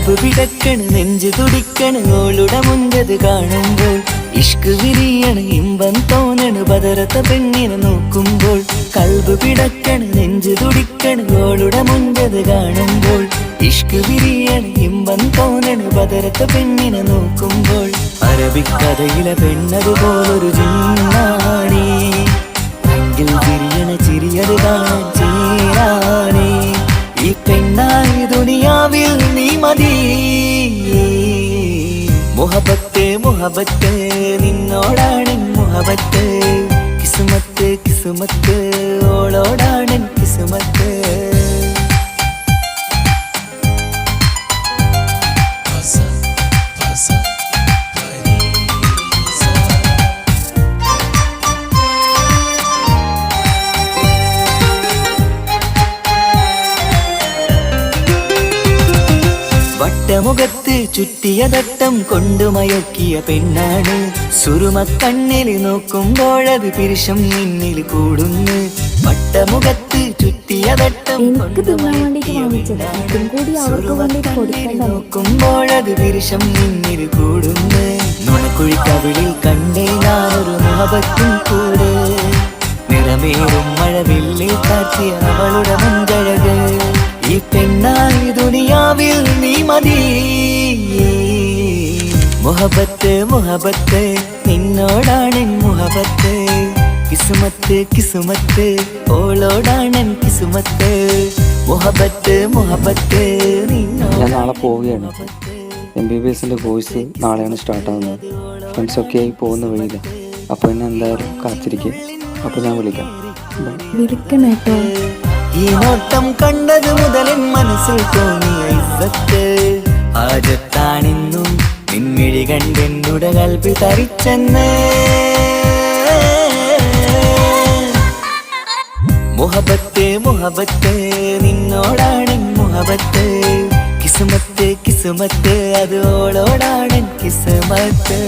കൽബ് പിടക്കണ് നെഞ്ചു തുടിക്കണ് ഓളുടെ മുഞ്ചത് കാണുമ്പോൾ ഇഷ്ക് വിരിയണ് ഇമ്പം തോന്നണ് ബദറത്ത പെണ്ണിനെ നോക്കുമ്പോൾ കൽബ് പിടക്കണ് നെഞ്ചു തുടിക്കണ് ഓളുടെ മുഞ്ചത് കാണുമ്പോൾ ഇഷ്ക് വിരിയണ് ഇമ്പം തോന്നണ് ബദറത്ത പെണ്ണിനെ നോക്കുമ്പോൾ അറബിക്കഥയിലെ പെണ്ണതുപോലൊരു ജിന്നാണി എങ്കിൽ വിരിയണ ചിരിയത് കാണാൻ ചേരാണേ ഈ പെണ്ണായി ദുനിയാവിൽ നീ മതി മുഹബത്ത് മുഹബത്ത് നിന്നോടാണ് മുഹബത്ത് കിസ്മത്ത് കിസ്മത്ത് ഓളോടാണ് കിസ്മത്ത് വട്ടമുഖത്ത് ചുറ്റിയ തട്ടം കൊണ്ടു മയക്കിയ പെണ്ണാണ് സുറുമക്കണ്ണിൽ നോക്കുമ്പോഴത് പിരിശം നിന്നിൽ കൂടുന്നു വട്ടമുഖത്ത് ചുറ്റിയ തട്ടം കൊണ്ടു മയക്കിയ നോക്കുമ്പോഴത് പിരിശം നിന്നിൽ കൂടുന്നു നുണക്കുഴിക്കവിളിൽ കണ്ടേ ഞാനൊരു മുഹബത്തും കൂടെ നിറമേറും മഴവില്ലിൽ കാറ്റിയ അവളുടെ മുൻകഴക് ഈ പെണ്ണായി ദുനിയാവിൽ നീ മതി മുഹബത്ത് മുഹബത്ത് നിന്നോടാണ് മുഹബത്ത് കിസ്മത്ത് കിസ്മത്ത് ഓളോടാണ് കിസ്മത്ത് മുഹബത്ത് മുഹബത്ത് ഞാൻ നാളെ പോവുകയാണ്. MBBSന്റെ കോഴ്സ് നാളെയാണ് സ്റ്റാർട്ടാകുന്നത്. ഫ്രണ്ട്സൊക്കെ ആയി പോകുന്ന വഴിയില്ല. അപ്പോൾ എന്നെ എന്തായാലും കാത്തിരിക്കുക. അപ്പോൾ ഞാൻ വിളിക്കാം. വിളിക്കണേട്ടോ. ഈ നോട്ടം കണ്ടത് മുതലൻ മനസ്സിൽ തോന്നിയ ഇസ്സത്ത് ആജത്താണിന്നും നിൻമിഴി കണ്ടെന്നുടെ കൽബി തരിച്ചെന്ന് മുഹബത്ത് മുഹബത്ത് നിന്നോടാണ് മുഹബത്ത് കിസ്മത്ത് കിസ്മത്ത് അത് ഓളോടാണ് കിസ്മത്ത്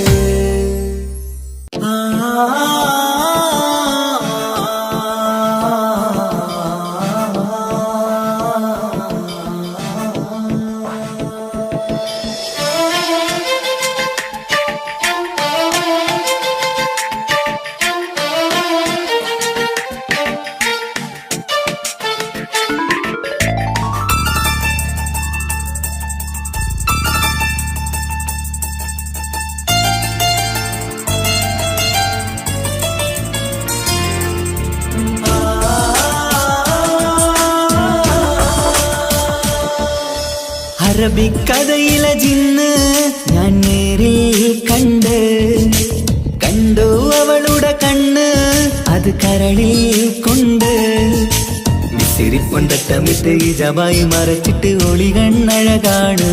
അറബിക്കഥയിലെ ജിന്ന് ഞാൻ നേരിൽ കണ്ടു അവളുടെ കണ്ണ് അത് കരളിൽ കൊണ്ട് വിസിരിപ്പൊണ്ടട്ടമിട്ട് ഇജബായി മറച്ചിട്ട് ഒളി കണ്ണഴകാണ്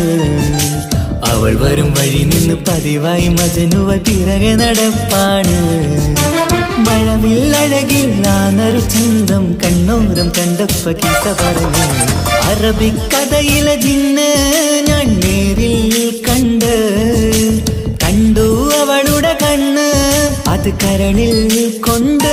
അവൾ വരും വഴി നിന്ന് പതിവായി മജനുവ തിരകെ നടപ്പാണ് മഴവില്ലഴകില്ലാന്നൊരു ചന്തം കണ്ണോരം കണ്ടപ്പ കീസ പറഞ്ഞു അറബിക്കഥയിലെ ജിന്ന് ഞാൻ നേരിൽ കണ്ടു അവളുടെ കണ്ണ് അത് കരളിൽ കൊണ്ട്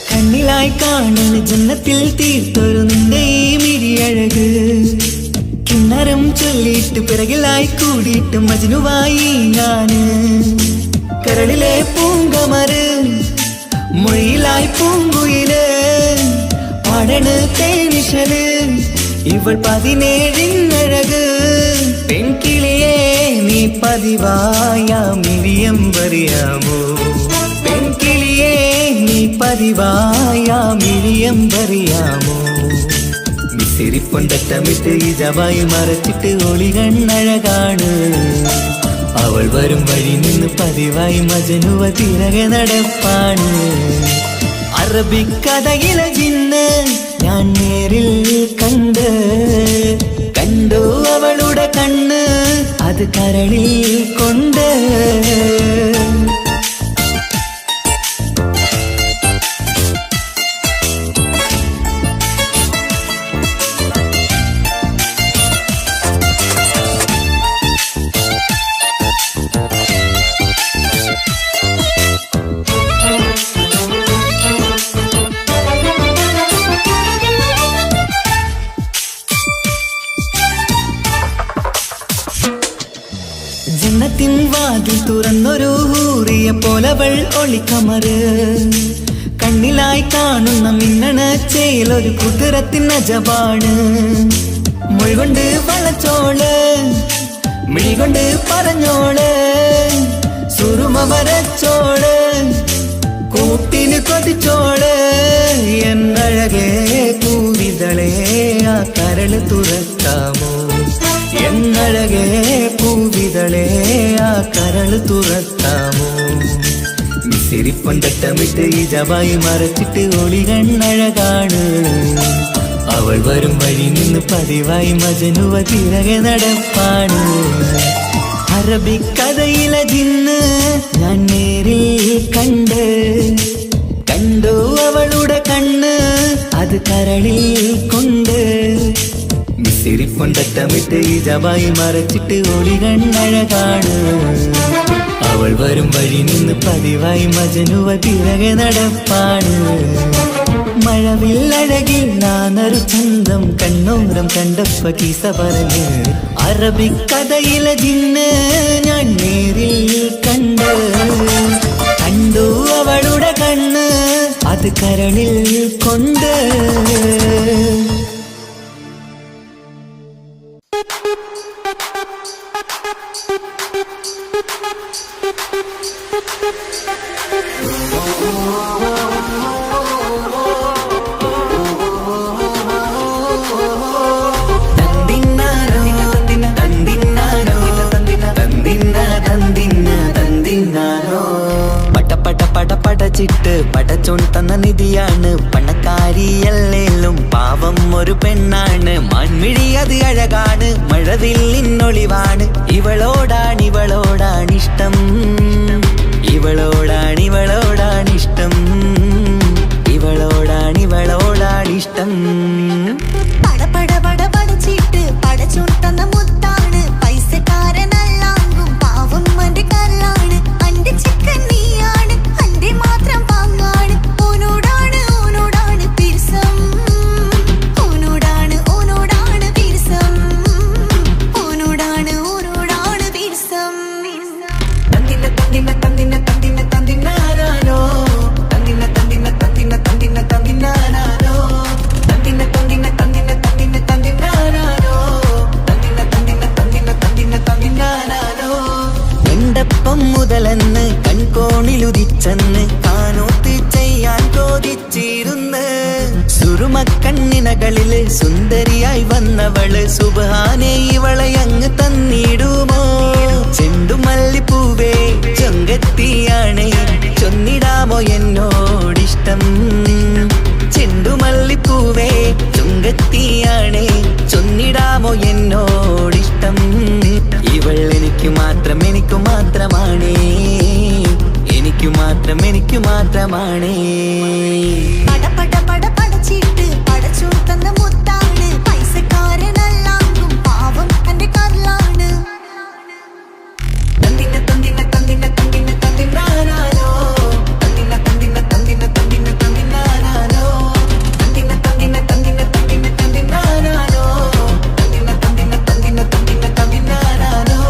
കണ്ണിലായി കാണുന്ന ജന്നത്തിൽ തീർത്തൊരു നിന്റെ ഈ മിഴിയഴക് കിന്നരം ചൊല്ലിയിട്ട് പിറകിലായി കൂടിയിട്ട് മജ്നുവായി ഞാന് കരളിലെ പൂങ്കമര് മൊഴിയിലായി പൂങ്കുയില് പാടണ് തേനിശല് ഇവൾ 17 പെൺകിളിയെ നീ പതിവായാം മിഴിയം പറയാമോ പെൺകിളിയെ നീ പതിവായാം മിഴിയം പറയാമോ മിസിരിപ്പൊണ്ടട്ടമിട്ട് ഇജബായി മറച്ചിട്ട് ഒളി കണ്ണഴകാണ് അവൾ വരും വഴി നിന്ന് പതിവായി മജനുവ തിരകെ നടപ്പാണ് അറബിക്കഥയിലെ ജിന്ന് ഞാൻ നേരിൽ കണ്ടു അവളുടെ കണ്ണ് അത് കരളിൽ കൊണ്ട്. ജന്നത്തിൻ വാതിൽ തുറന്നൊരു ഹൂറിയ പോലവൾ ഒളിക്കമറ്. കണ്ണിലായി കാണുന്ന മിന്നണ ചേലൊരു കുതിരത്തിൻ അജബാണ്. മൊഴികൊണ്ട് വളച്ചോള്, മിഴികൊണ്ട് പറഞ്ഞോള്, സുറുമ വരച്ചോള്, കൂട്ടിന് കൊതിച്ചോള്. എന്നഴകേ പൂവിതളേ ആ കരള് തുറക്കാമോ? എന്നഴകേ പൂവിതളേ ആ കരള് തുറക്കാമോ? മിസിരിപ്പൊണ്ടട്ടമിട്ട് ഈ ജവായി മറച്ചിട്ട് ഒളി കണ്ണഴകാണ്. അവൾ വരും വഴി നിന്ന് പതിവായി മജനുവ തിരകെ നടപ്പാണ്. അറബിക്കഥയിലെ ജിന്ന് ഞാൻ നേരിൽ കണ്ട്. കണ്ടു അവളുടെ കണ്ണ് അത് കരളിൽ കൊണ്ട്. മിസിരിപ്പൊണ്ടട്ടമിട്ട് ഈ ജവായി മറച്ചിട്ട് ഒളി കണ്ണഴകാണ്. അവൾ വരും വഴി നിന്ന് പതിവായി മജനുവ തിരകെ നടപ്പാണ്. മഴവില്ലഴകിൽ നാനൊരു ചന്തം കണ്ണോരം കണ്ടപ്പ കീസ പറഞ്ഞ്. അറബിക്കഥയിലെ ജിന്ന് ഞാൻ നേരിൽ കണ്ട്. കണ്ടു അവളുടെ കണ്ണ് അത് കരളിൽ കൊണ്ട്. പടച്ചിട്ട് പടച്ചോൻ തന്ന നിധിയാണ്. പണക്കാരിയല്ലേലും പാവം ഒരു പെണ്ണാണ്. മാൻമിഴി അത് അഴകാണ്, മഴവില്ലിന്നൊളിവാണ്. ഇവളോടാണിഷ്ടം, ഇവളോടാണിഷ്ടം, ഇവളോടാണിഷ്ടം. പടച്ചിട്ട് പടച്ചോൻ തന്ന മുത്താണ്. പൈസക്കാരനല്ലാങ്കും പാവം അന്റെ കല്ലാണ്. അന്റെ ചിക്കൻ നീയാണ്, അന്റെ മാത്രം പാങ്ങാണ്. ഓനോടാണ് പിരിസം, ഓനോടാണ് പിരിസം, ഓനോടാണ് പിരിസം. തന്തിന തന്തിന തന്തിന തന്തിന തന്തിനാരോ, തന്തിന തന്തിന തന്തിന തന്തിന തന്തിനാരോ, തന്തിന തന്തിന തന്തിന തന്തിന തന്തിനാരോ, തന്തിന തന്തിന തന്തിന തന്തിന തന്തിനാരോ. എണ്ടപ്പം മുതലെന്ന് കൺകോണിലുദിച്ചെന്ന് കാനോത്ത് ചെയ്യാൻ ചോദിച്ചിരുന്ന്. സുറുമക്കണ്ണിനകളില് സുന്ദരിയായി വന്നവള് സുബ്ഹാനേ ഇവളെ അങ്ങ് തന്നിടുമോ? ചെണ്ടുമല്ലിപ്പൂവേ ചൊങ്കത്തിയാണ്, ചൊന്നിടാമോ എന്നോടിഷ്ടം? ചെണ്ടുമല്ലിപ്പൂവേ ചൊങ്കത്തിയാണ്, ചൊന്നിടാമോ എന്നോടിഷ്ടം? ഇവൾ എനിക്ക് മാത്രമാണേ, എനിക്ക് മാത്രമാണേ. പടച്ചിട്ട് പടച്ചോൻ തന്ന മുത്താണ്. പൈസക്കാരനല്ലാങ്കും പാവം അന്റെ കല്ലാണ്. തന്തിന തന്തിന തന്തിന തന്തിന തന്തിനാരോ, തന്തിന തന്തിന തന്തിന തന്തിന തന്തിനാരോ, തന്തിന തന്തിന തന്തിന തന്തിന തന്തിനാരോ, തന്തിന തന്തിന തന്തിന തന്തിന തന്തിനാരോ.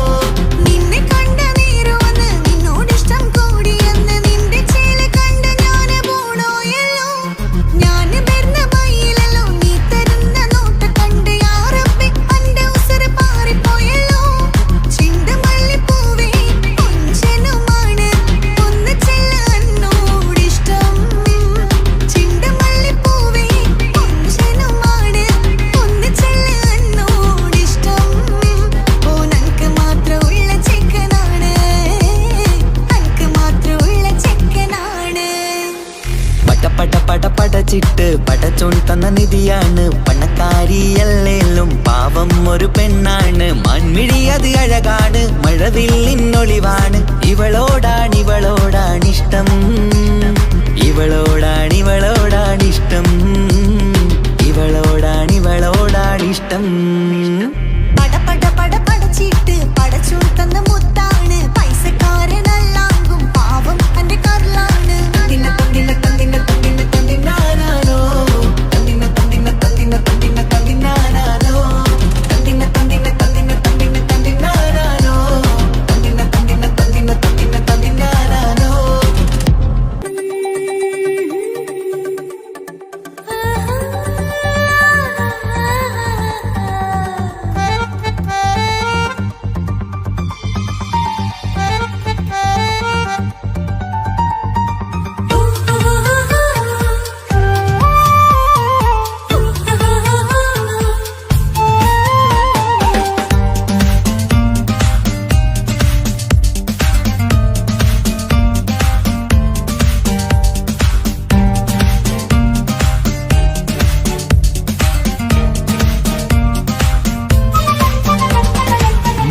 നിന്നെ കണ്ട നേരമെന്ന് നിന്നോടിഷ്ടം കൂടിയെന്ന് നിന്റെ ചേല കണ്ട ഞാന് പോണോയല്ലോ. ഞാന് വരുന്ന മയിലല്ലോ നീ തരുന്ന നോട്ട കണ്ട് യാറപ്പി അന്റെ ഉസര പാറിപ്പോയല്ലോ. ചെണ്ടുമല്ലിപ്പൂവേ കൊഞ്ചനുമാണ്, ഒന്ന് ചെല്ല എന്നോടിഷ്ടം. ചെണ്ടുമല്ലിപ്പൂവേ കൊഞ്ചനുമാണ്, ഒന്ന് ചെല്ല എന്നോടിഷ്ടം. ഓനക്ക് മാത്രമുള്ള ചെക്കനാണ്, അനക്ക് മാത്രമുള്ള ചെക്കനാണ്. പടച്ചിട്ട് പടച്ചോൻ തന്ന നിധിയാണ്. പണക്കാരിയല്ലേലും പാവം ഒരു പെണ്ണാണ്, മൺമിഴി അത് അഴകാണ്, മഴവില്ലിന്നൊളിവാണ്. ഇവളോടാണിഷ്ടം, ഇവളോടാണിഷ്ടം, ഇവളോടാണിഷ്ടം. പട പടച്ചിട്ട് പടച്ചു തന്ന മുത്താണ്, പൈസക്കാരനല്ലാങ്കും പാവം എന്റെ കർലാണ്. തന്തിനാനാനോ, തന്തിനാനാനോ, തന്തിനാനാനോ.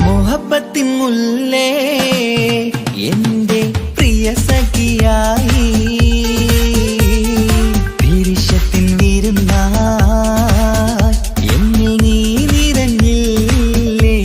മുഹബത്തിൻ മുല്ലേ എന്റെ പ്രിയ സഖിയായി, പിരിശത്തിൻ വിരുന്നായി എന്നിൽ നീ നിറഞ്ഞില്ലേ.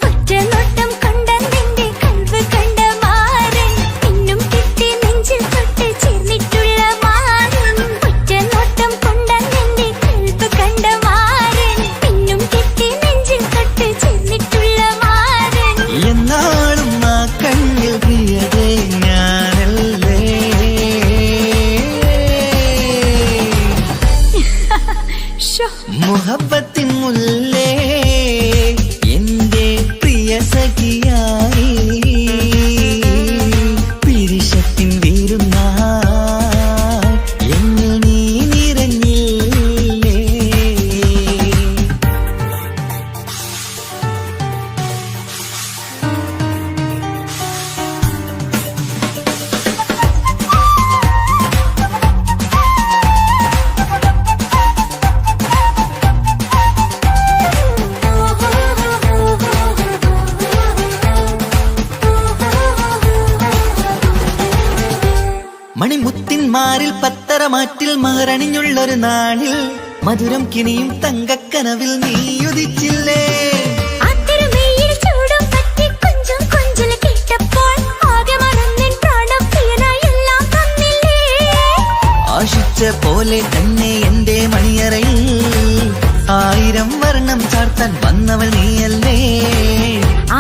ഒറ്റനോട്ടം കൊണ്ടെന്റെ കൽവ് കണ്ട മാരൻ, പിന്നും കിട്ടി നെഞ്ചിൽ തൊട്ട് ചേർന്നിട്ടുള്ള മാരൻ. ഒറ്റനോട്ടം കൊണ്ടെന്റെ കൽവ് കണ്ട മാരൻ, പിന്നും കിട്ടി നെഞ്ചിൽ തൊട്ട് ചേർന്നിട്ടുള്ള മാരൻ. എന്നാളും ആ കണ്ണിൽ പ്രിയതേ ഞാനല്ലേ. മുഹബത്തിൻ മുല്ലേ എന്റെ പ്രിയ സഖിയായി, പിരിശത്തിൻ വിരുന്നായി എന്നിൽ നീ നിറഞ്ഞില്ലേ. മണിമുത്തിന്മാരിൽ പത്തരമാറ്റിൽ മഹറണിഞ്ഞുള്ളൊരു നാളിൽ, മധുരം കിണിയും തങ്കക്കനവിൽ നീയുദിച്ചില്ലേ. ആ തിരുമേയിൽ ചൂടും പറ്റി കൊഞ്ചും കൊഞ്ചല് കേട്ടപ്പോൾ ആകെ മറന്നിൻ പ്രാണം പ്രിയനായി എല്ലാം തന്നില്ലേ. ആശിച്ച പോലെ തന്നെ എന്റെ മണിയറയിൽ 1000 വർണ്ണം ചാർത്താൻ വന്നവൾ നീയല്ലേ.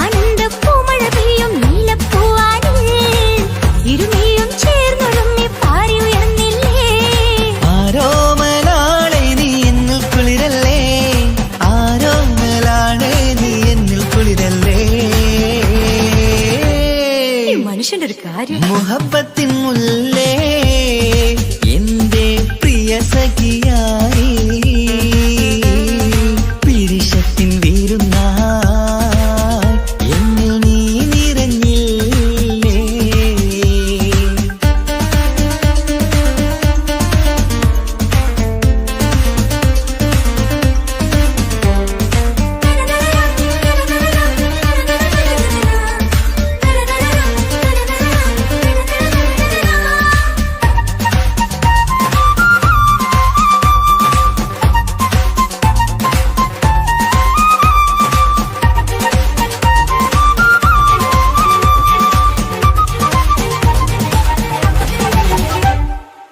ആനന്ദ പൂമഴ പെയ്യും നീലപ്പൂവാനിൽ, ഇരുമേയും ചേർന്നൊരുമ്മി പാറി ഉയർന്നില്ലേ. ആരോമലാളെ നീ എന്നിൽ കുളിരല്ലേ, ആരോമലാളെ നീ എന്നിൽ കുളിരല്ലേ. മനുഷ്യന്റെ ഒരു കാര്യം. മുഹബത്തിൻ മുല്ലേ എന്റെ പ്രിയ സഖിയായി, പിരിശത്തിൻ വിരുന്നായി എന്നിൽ നീ നിറഞ്ഞില്ലേ.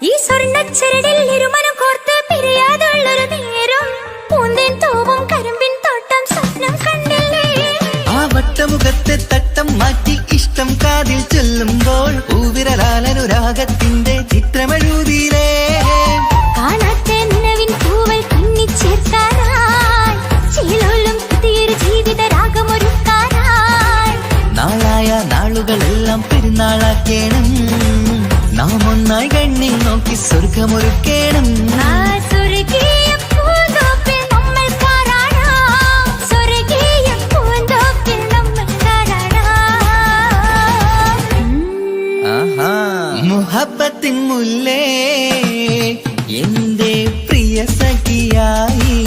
ഈ സ്വർണ്ണച്ചരടിൽ ഇരുമനം കോർത്ത് പിരിയാതുള്ളൊരു നേരം, പൂന്തേൻ തൂവും കരിമ്പിൻ തോട്ടം സ്വപ്നം കണ്ടില്ലേ. ആ വട്ടമുഖത്തെ തട്ടം മാറ്റി ഇഷ്ടം കാതിൽ ചൊല്ലുമ്പോൾ, പൂവിരലാലനുരാഗത്തിന്റെ ചിത്രമെഴുതിയിലേ. കാണാത്ത നിലവിൻ പൂവൽ കണ്ണിച്ചേർക്കാനായി, ചീലോലും പുതിയൊരു ജീവിത രാഗമൊരുക്കാനായി. നാളായ നാളുകളെല്ലാം പെരുന്നാളാക്കേണം, നാം ഒന്നായി കണ്ണിൽ നോക്കി സ്വർഗമൊരുക്കേണം. ആ സ്വർഗീയ പൂന്തോപ്പിൽ നമ്മൾ കാണാം, സ്വർഗീയ പൂന്തോപ്പിൽ നമ്മൾ കാണാം. മുഹബത്തിൻ മുല്ലേ എന്റെ പ്രിയ സഖിയായി,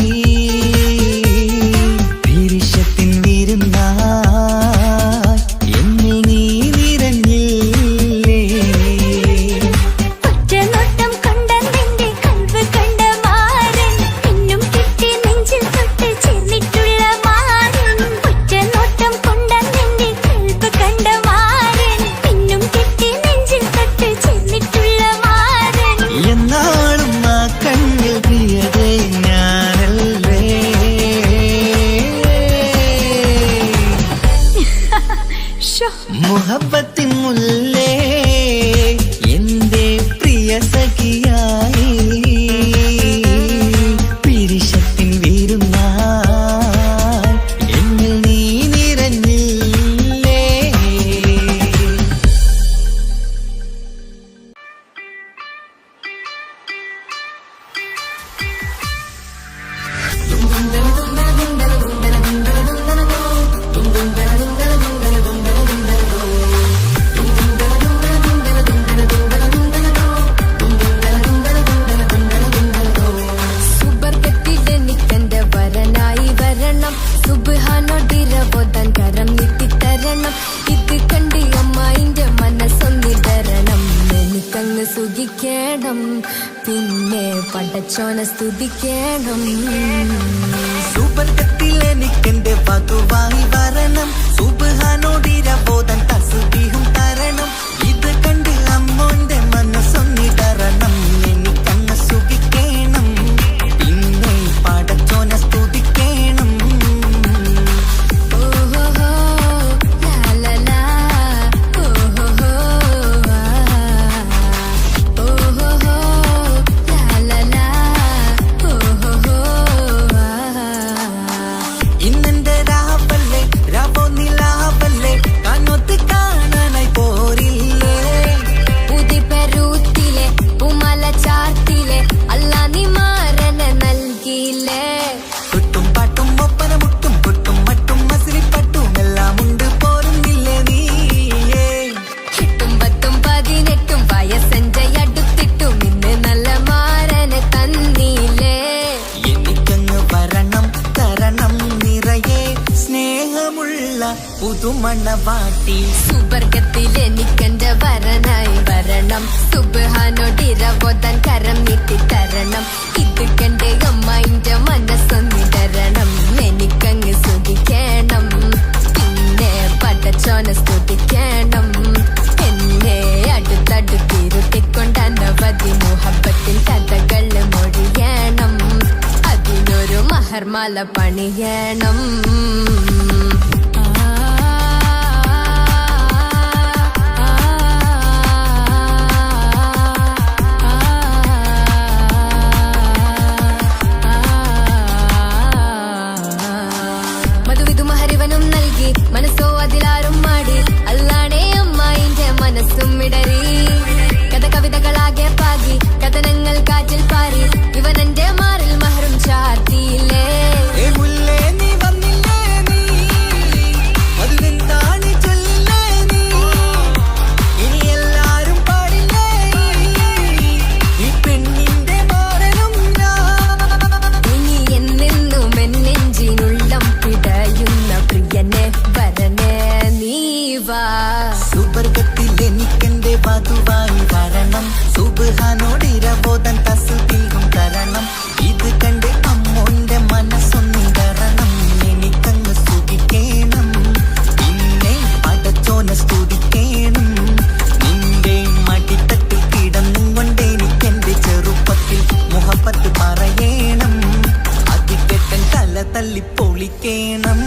മുഹബത്തിൻ മുല്ലേ എന്റെ പ്രിയ സഖിയായി പിരിശത്തിൻ വീരുന്നായി എന്നിൽ നീ നിറഞ്ഞില്ലേ. സുബർഗത്തിലെനിക്കെന്റെ വരനായി വരണം, സുബ്ഹാനോടിരവോദാൻ കരം നീട്ടിത്തരണം. ഇത് കണ്ട് അമ്മായിന്റെ മനസ്സൊന്നിടരണം. എനിക്കങ്ങ് സുഖിക്കണം, പിന്നെ പടച്ചോനെ സ്തുതിക്കണം. സുബർഗത്തിലെനിക്കെന്റെ വധുവായി വരണം, സുബ്ഹാനോടിരവോദാൻ തസ്ബീഹും തരണം. ഇത് കണ്ട് അമ്മോന്റെ മനസ്സൊന്നിടരണം. എനിക്കങ്ങ് സുഖിക്കണം, പിന്നെ പടച്ചോനെ സ്തുതിക്കണം. ഓഹോഹോ ലാലലാ, ഓഹോഹോ ഓഹോഹോ ലാലലാ, ഓഹോഹോ. ഇന്നെന്റെ രാവല്ലേ രാവോ നിലാവല്ലേ കണ്ണൊത്ത് കാണാനായി പോരില്ലേ. ഉദിപെരൂത്തിലെ ഉമല ചാർത്തിലെ അല്ലാ നീ മാരനെ നൽകിയില്ലേ. കുട്ടും പാട്ടും ഒപ്പന മുട്ടും കുട്ടും മട്ടും മസിലിപ്പട്ടും എല്ലാം ഉണ്ട് പോരുന്നില്ലേ നീയേ. 8 10 18 വയസ്സെന്റെ അടുത്തിട്ടും ഇന്ന് നല്ല മാരനെ തന്നില്ലേ. എനിക്കങ്ങ് വരണം തരണം നിറയെ സ്നേഹമുള്ള പുതുമണവാട്ടി. സുബർഗത്തിലെനിക്കെന്റെ വരനായി വരണം, സുബ്ഹാനോടിരവോദാൻ കരം നീട്ടിത്തരണം. ഇത് കണ്ട് അമ്മായിന്റെ മനസ്സൊന്നിടരണം. എനിക്കങ്ങ് സുഖിക്കണം, പിന്നെ പടച്ചോനെ സ്തുതിക്കണം. എന്നെ അടുത്തടുത്തിരുത്തിക്കൊണ്ട് അനവധി മുഹബത്തിൻ കഥകൾ മൊഴിയണം. അതിനൊരു മഹർമാല പണിയണം. മധുവിധു മഹരിവനും നൽകി, മനസ്സോ അതിലാരും മാടി. അല്ലാണേ അമ്മായിന്റെ മനസ്സും ഇടറി. കഥ കവിതകളാകെ പാകി, കഥനങ്ങൾ കാറ്റിൽ പാറി. ഇവനെന്റെ മാറിൽ മഹറും ചാർത്തിയില്ലേ. ഏ മുല്ലേ നീ വന്നില്ലേ നീ, അതിലെന്താണ് ചൊല്ലില്ലേ നീ. ഇനി എല്ലാരും പാടില്ലേ ഈ പെണ്ണിന്റെ മാറലും ഞാൻ. ഇനി എന്നെന്നും എന്നെഞ്ചിനുള്ളം പിടയുന്ന പ്രിയനെ വരനെ നീ വാ. സുബർഗത്തിലെനിക്കെന്റെ വധുവായി വരണം, സുബ്ഹാനോടിരവോദാൻ തസ്ബീഹും തരണം. ഇത് കണ്ട് അമ്മോന്റെ മനസ്സൊന്നിടരണം. എനിക്കങ്ങ് സുഖിക്കണം, പിന്നെ പടച്ചോനെ സ്തുതിക്കണം. നിന്റെ മടിത്തട്ടിൽ കിടന്നും കൊണ്ട് എനിക്കെന്റെ ചെറുപ്പത്തിൽ മുഹബത്ത് പറയണം. അതിക്കെട്ടൻ തല തല്ലി പൊളിക്കണം.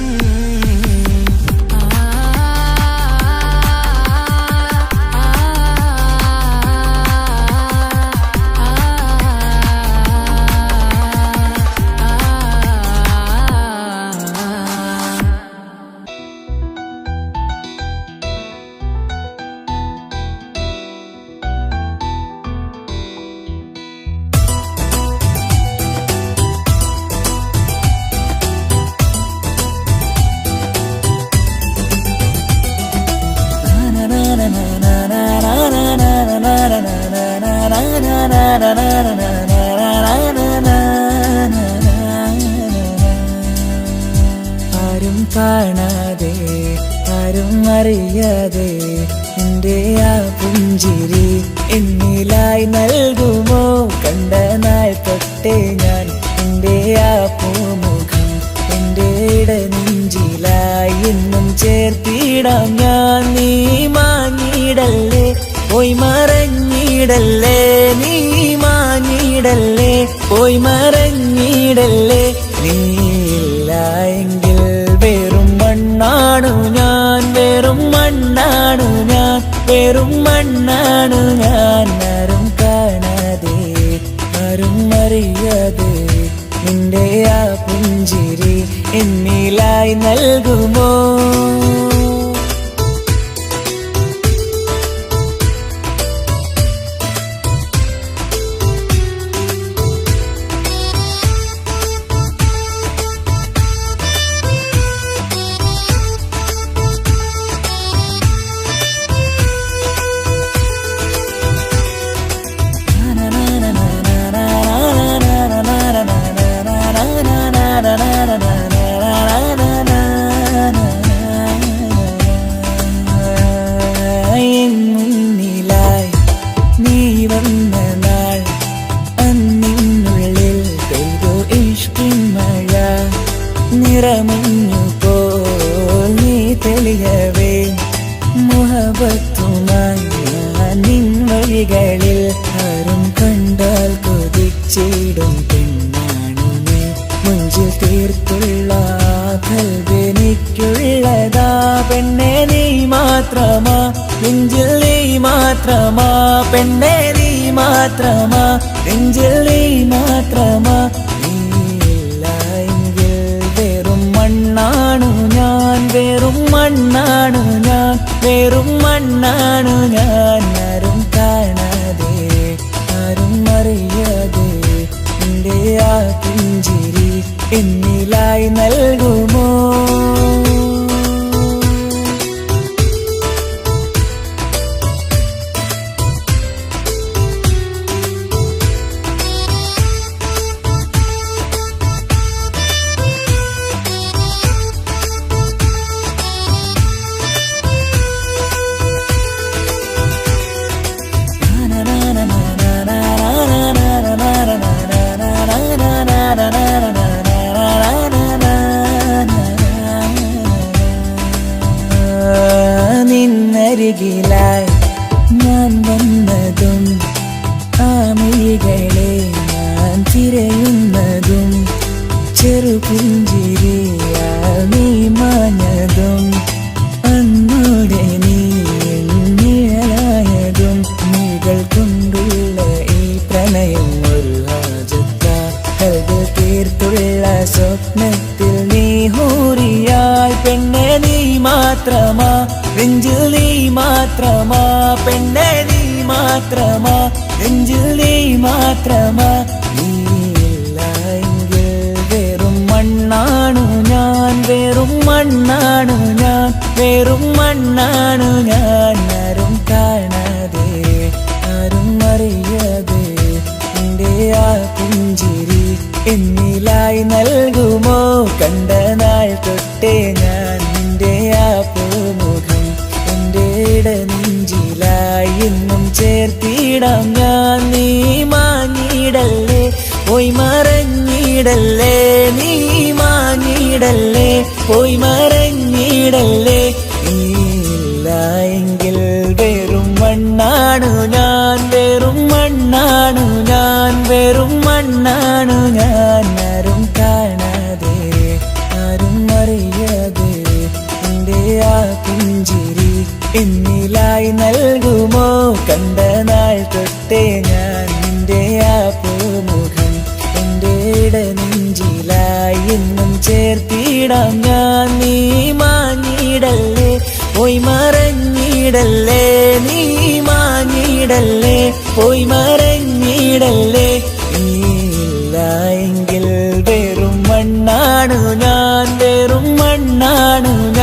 ആരും കാണാതെ ആരും അറിയാതെ എൻ്റെ ആ പുഞ്ചിരി എന്നിലായി നൽകുമോ. കണ്ട നാൾ തൊട്ടേ ഞാൻ എൻ്റെ ആ പൂമുഖം എൻ്റെ ഇടനെഞ്ചിലായി എന്നും ചേർത്തിടാം ഞാൻ. നീ മാഞ്ഞിടല്ലേ പോയി മറഞ്ഞിടല്ലേ, നീ മാഞ്ഞിടല്ലേ പോയി മറഞ്ഞിടല്ലേ. നീയില്ല എങ്കിൽ വെറും മണ്ണാണു ഞാൻ, വെറും മണ്ണാണു എന്നിലായി നൽകുമോ? മുന്നിലായി നീ വന്ന നാൾ അന്നിനുള്ളിൽ പെയ്തു ഇഷ്കിൻ മഴ നിറമഞ്ഞു പോൽ നീ തെളിയവേ മുഹബത്തുമായി ഞാൻ നിൻ വഴികളിൽ ആരും കണ്ടാൽ കൊതിച്ചിടും പെണ്ണാണു നീ മുഞ്ചിൽ തീർത്തുള്ള കൽവെനിക്കുള്ളതാ പെണ്ണെ നീ മാത്രമാ നെഞ്ചിൽ നീ മാത്രമാ പെണ്ണെ നീ മാത്രമാ നെഞ്ചിൽ നീ മാത്രമാ നീയില്ല എങ്കിൽ വെറും മണ്ണാണു ഞാൻ വെറും മണ്ണാണു ഞാൻ വെറും മണ്ണാണു ഞാൻ ആരും കാണാതെ ആരും അറിയാതെ നിന്റെ ആ പുഞ്ചിരി എന്നിലായി നൽകുമോ? നിന്നരികിലായി ഞാൻ വന്നതും ആ മിഴികളെ ഞാൻ തിരയുന്നതും ചെറുപുഞ്ചിരിയാൽ നീ മാഞ്ഞതും അന്നോടെ നീ നിഴലായതും നീകൾ കൊണ്ടുള്ള ഈ പ്രണയം ഒരു ഹാജത്ത കൽബിൽ തീർത്തുള്ള സ്വപ്നത്തിൽ നീ ഹൂറിയായി പെണ്ണെ നീ മാത്രമാ നെഞ്ചിൽ നീ മാത്രമാ പെണ്ണെ നീ മാത്രമാ നെഞ്ചിൽ നീ മാത്രമാ നീയില്ല എങ്കിൽ വെറും മണ്ണാണു ഞാൻ വെറും മണ്ണാണു ഞാൻ വെറും മണ്ണാണു ഞാൻ ആരും കാണാതെ ആരും അറിയാതെ നിന്റെ ആ പുഞ്ചിരി എന്നിലായി നൽകുമോ? കണ്ട നാൾ തൊട്ടേ ഞാൻ നിന്റെ ആ പൂമുഖം എന്റെ ഇടനെഞ്ചിലായി എന്നും ചേർത്തിടാം ഞാൻ. നീ മാഞ്ഞിടല്ലേ പോയി മറഞ്ഞിടല്ലേ നീ മാഞ്ഞിടല്ലേ പോയി മറഞ്ഞിടല്ലേ നീയില്ല എങ്കിൽ വെറും മണ്ണാണു ഞാൻ വെറും മണ്ണാണു ഞാൻ വെറും മണ്ണാണു ഞാൻ ആരും കാണാതെ ആരും അറിയാതെ നിന്റെ ആ പുഞ്ചിരി എന്നിലായി നൽകുമോ? കണ്ട നാൾ തൊട്ടേ ഞാൻ നിന്റെ ആ പൂമുഖം എന്റെ ഇടനെഞ്ചിലായി എന്നും ചേർത്തിടാം ഞാൻ. നീ മാഞ്ഞിടല്ലേ പോയി മറഞ്ഞിടല്ലേ നീ മാഞ്ഞിടല്ലേ പോയി മറഞ്ഞിടല്ലേ നീയില്ല എങ്കിൽ വെറും മണ്ണാണു ഞാൻ വെറും മണ്ണാണു ഞാൻ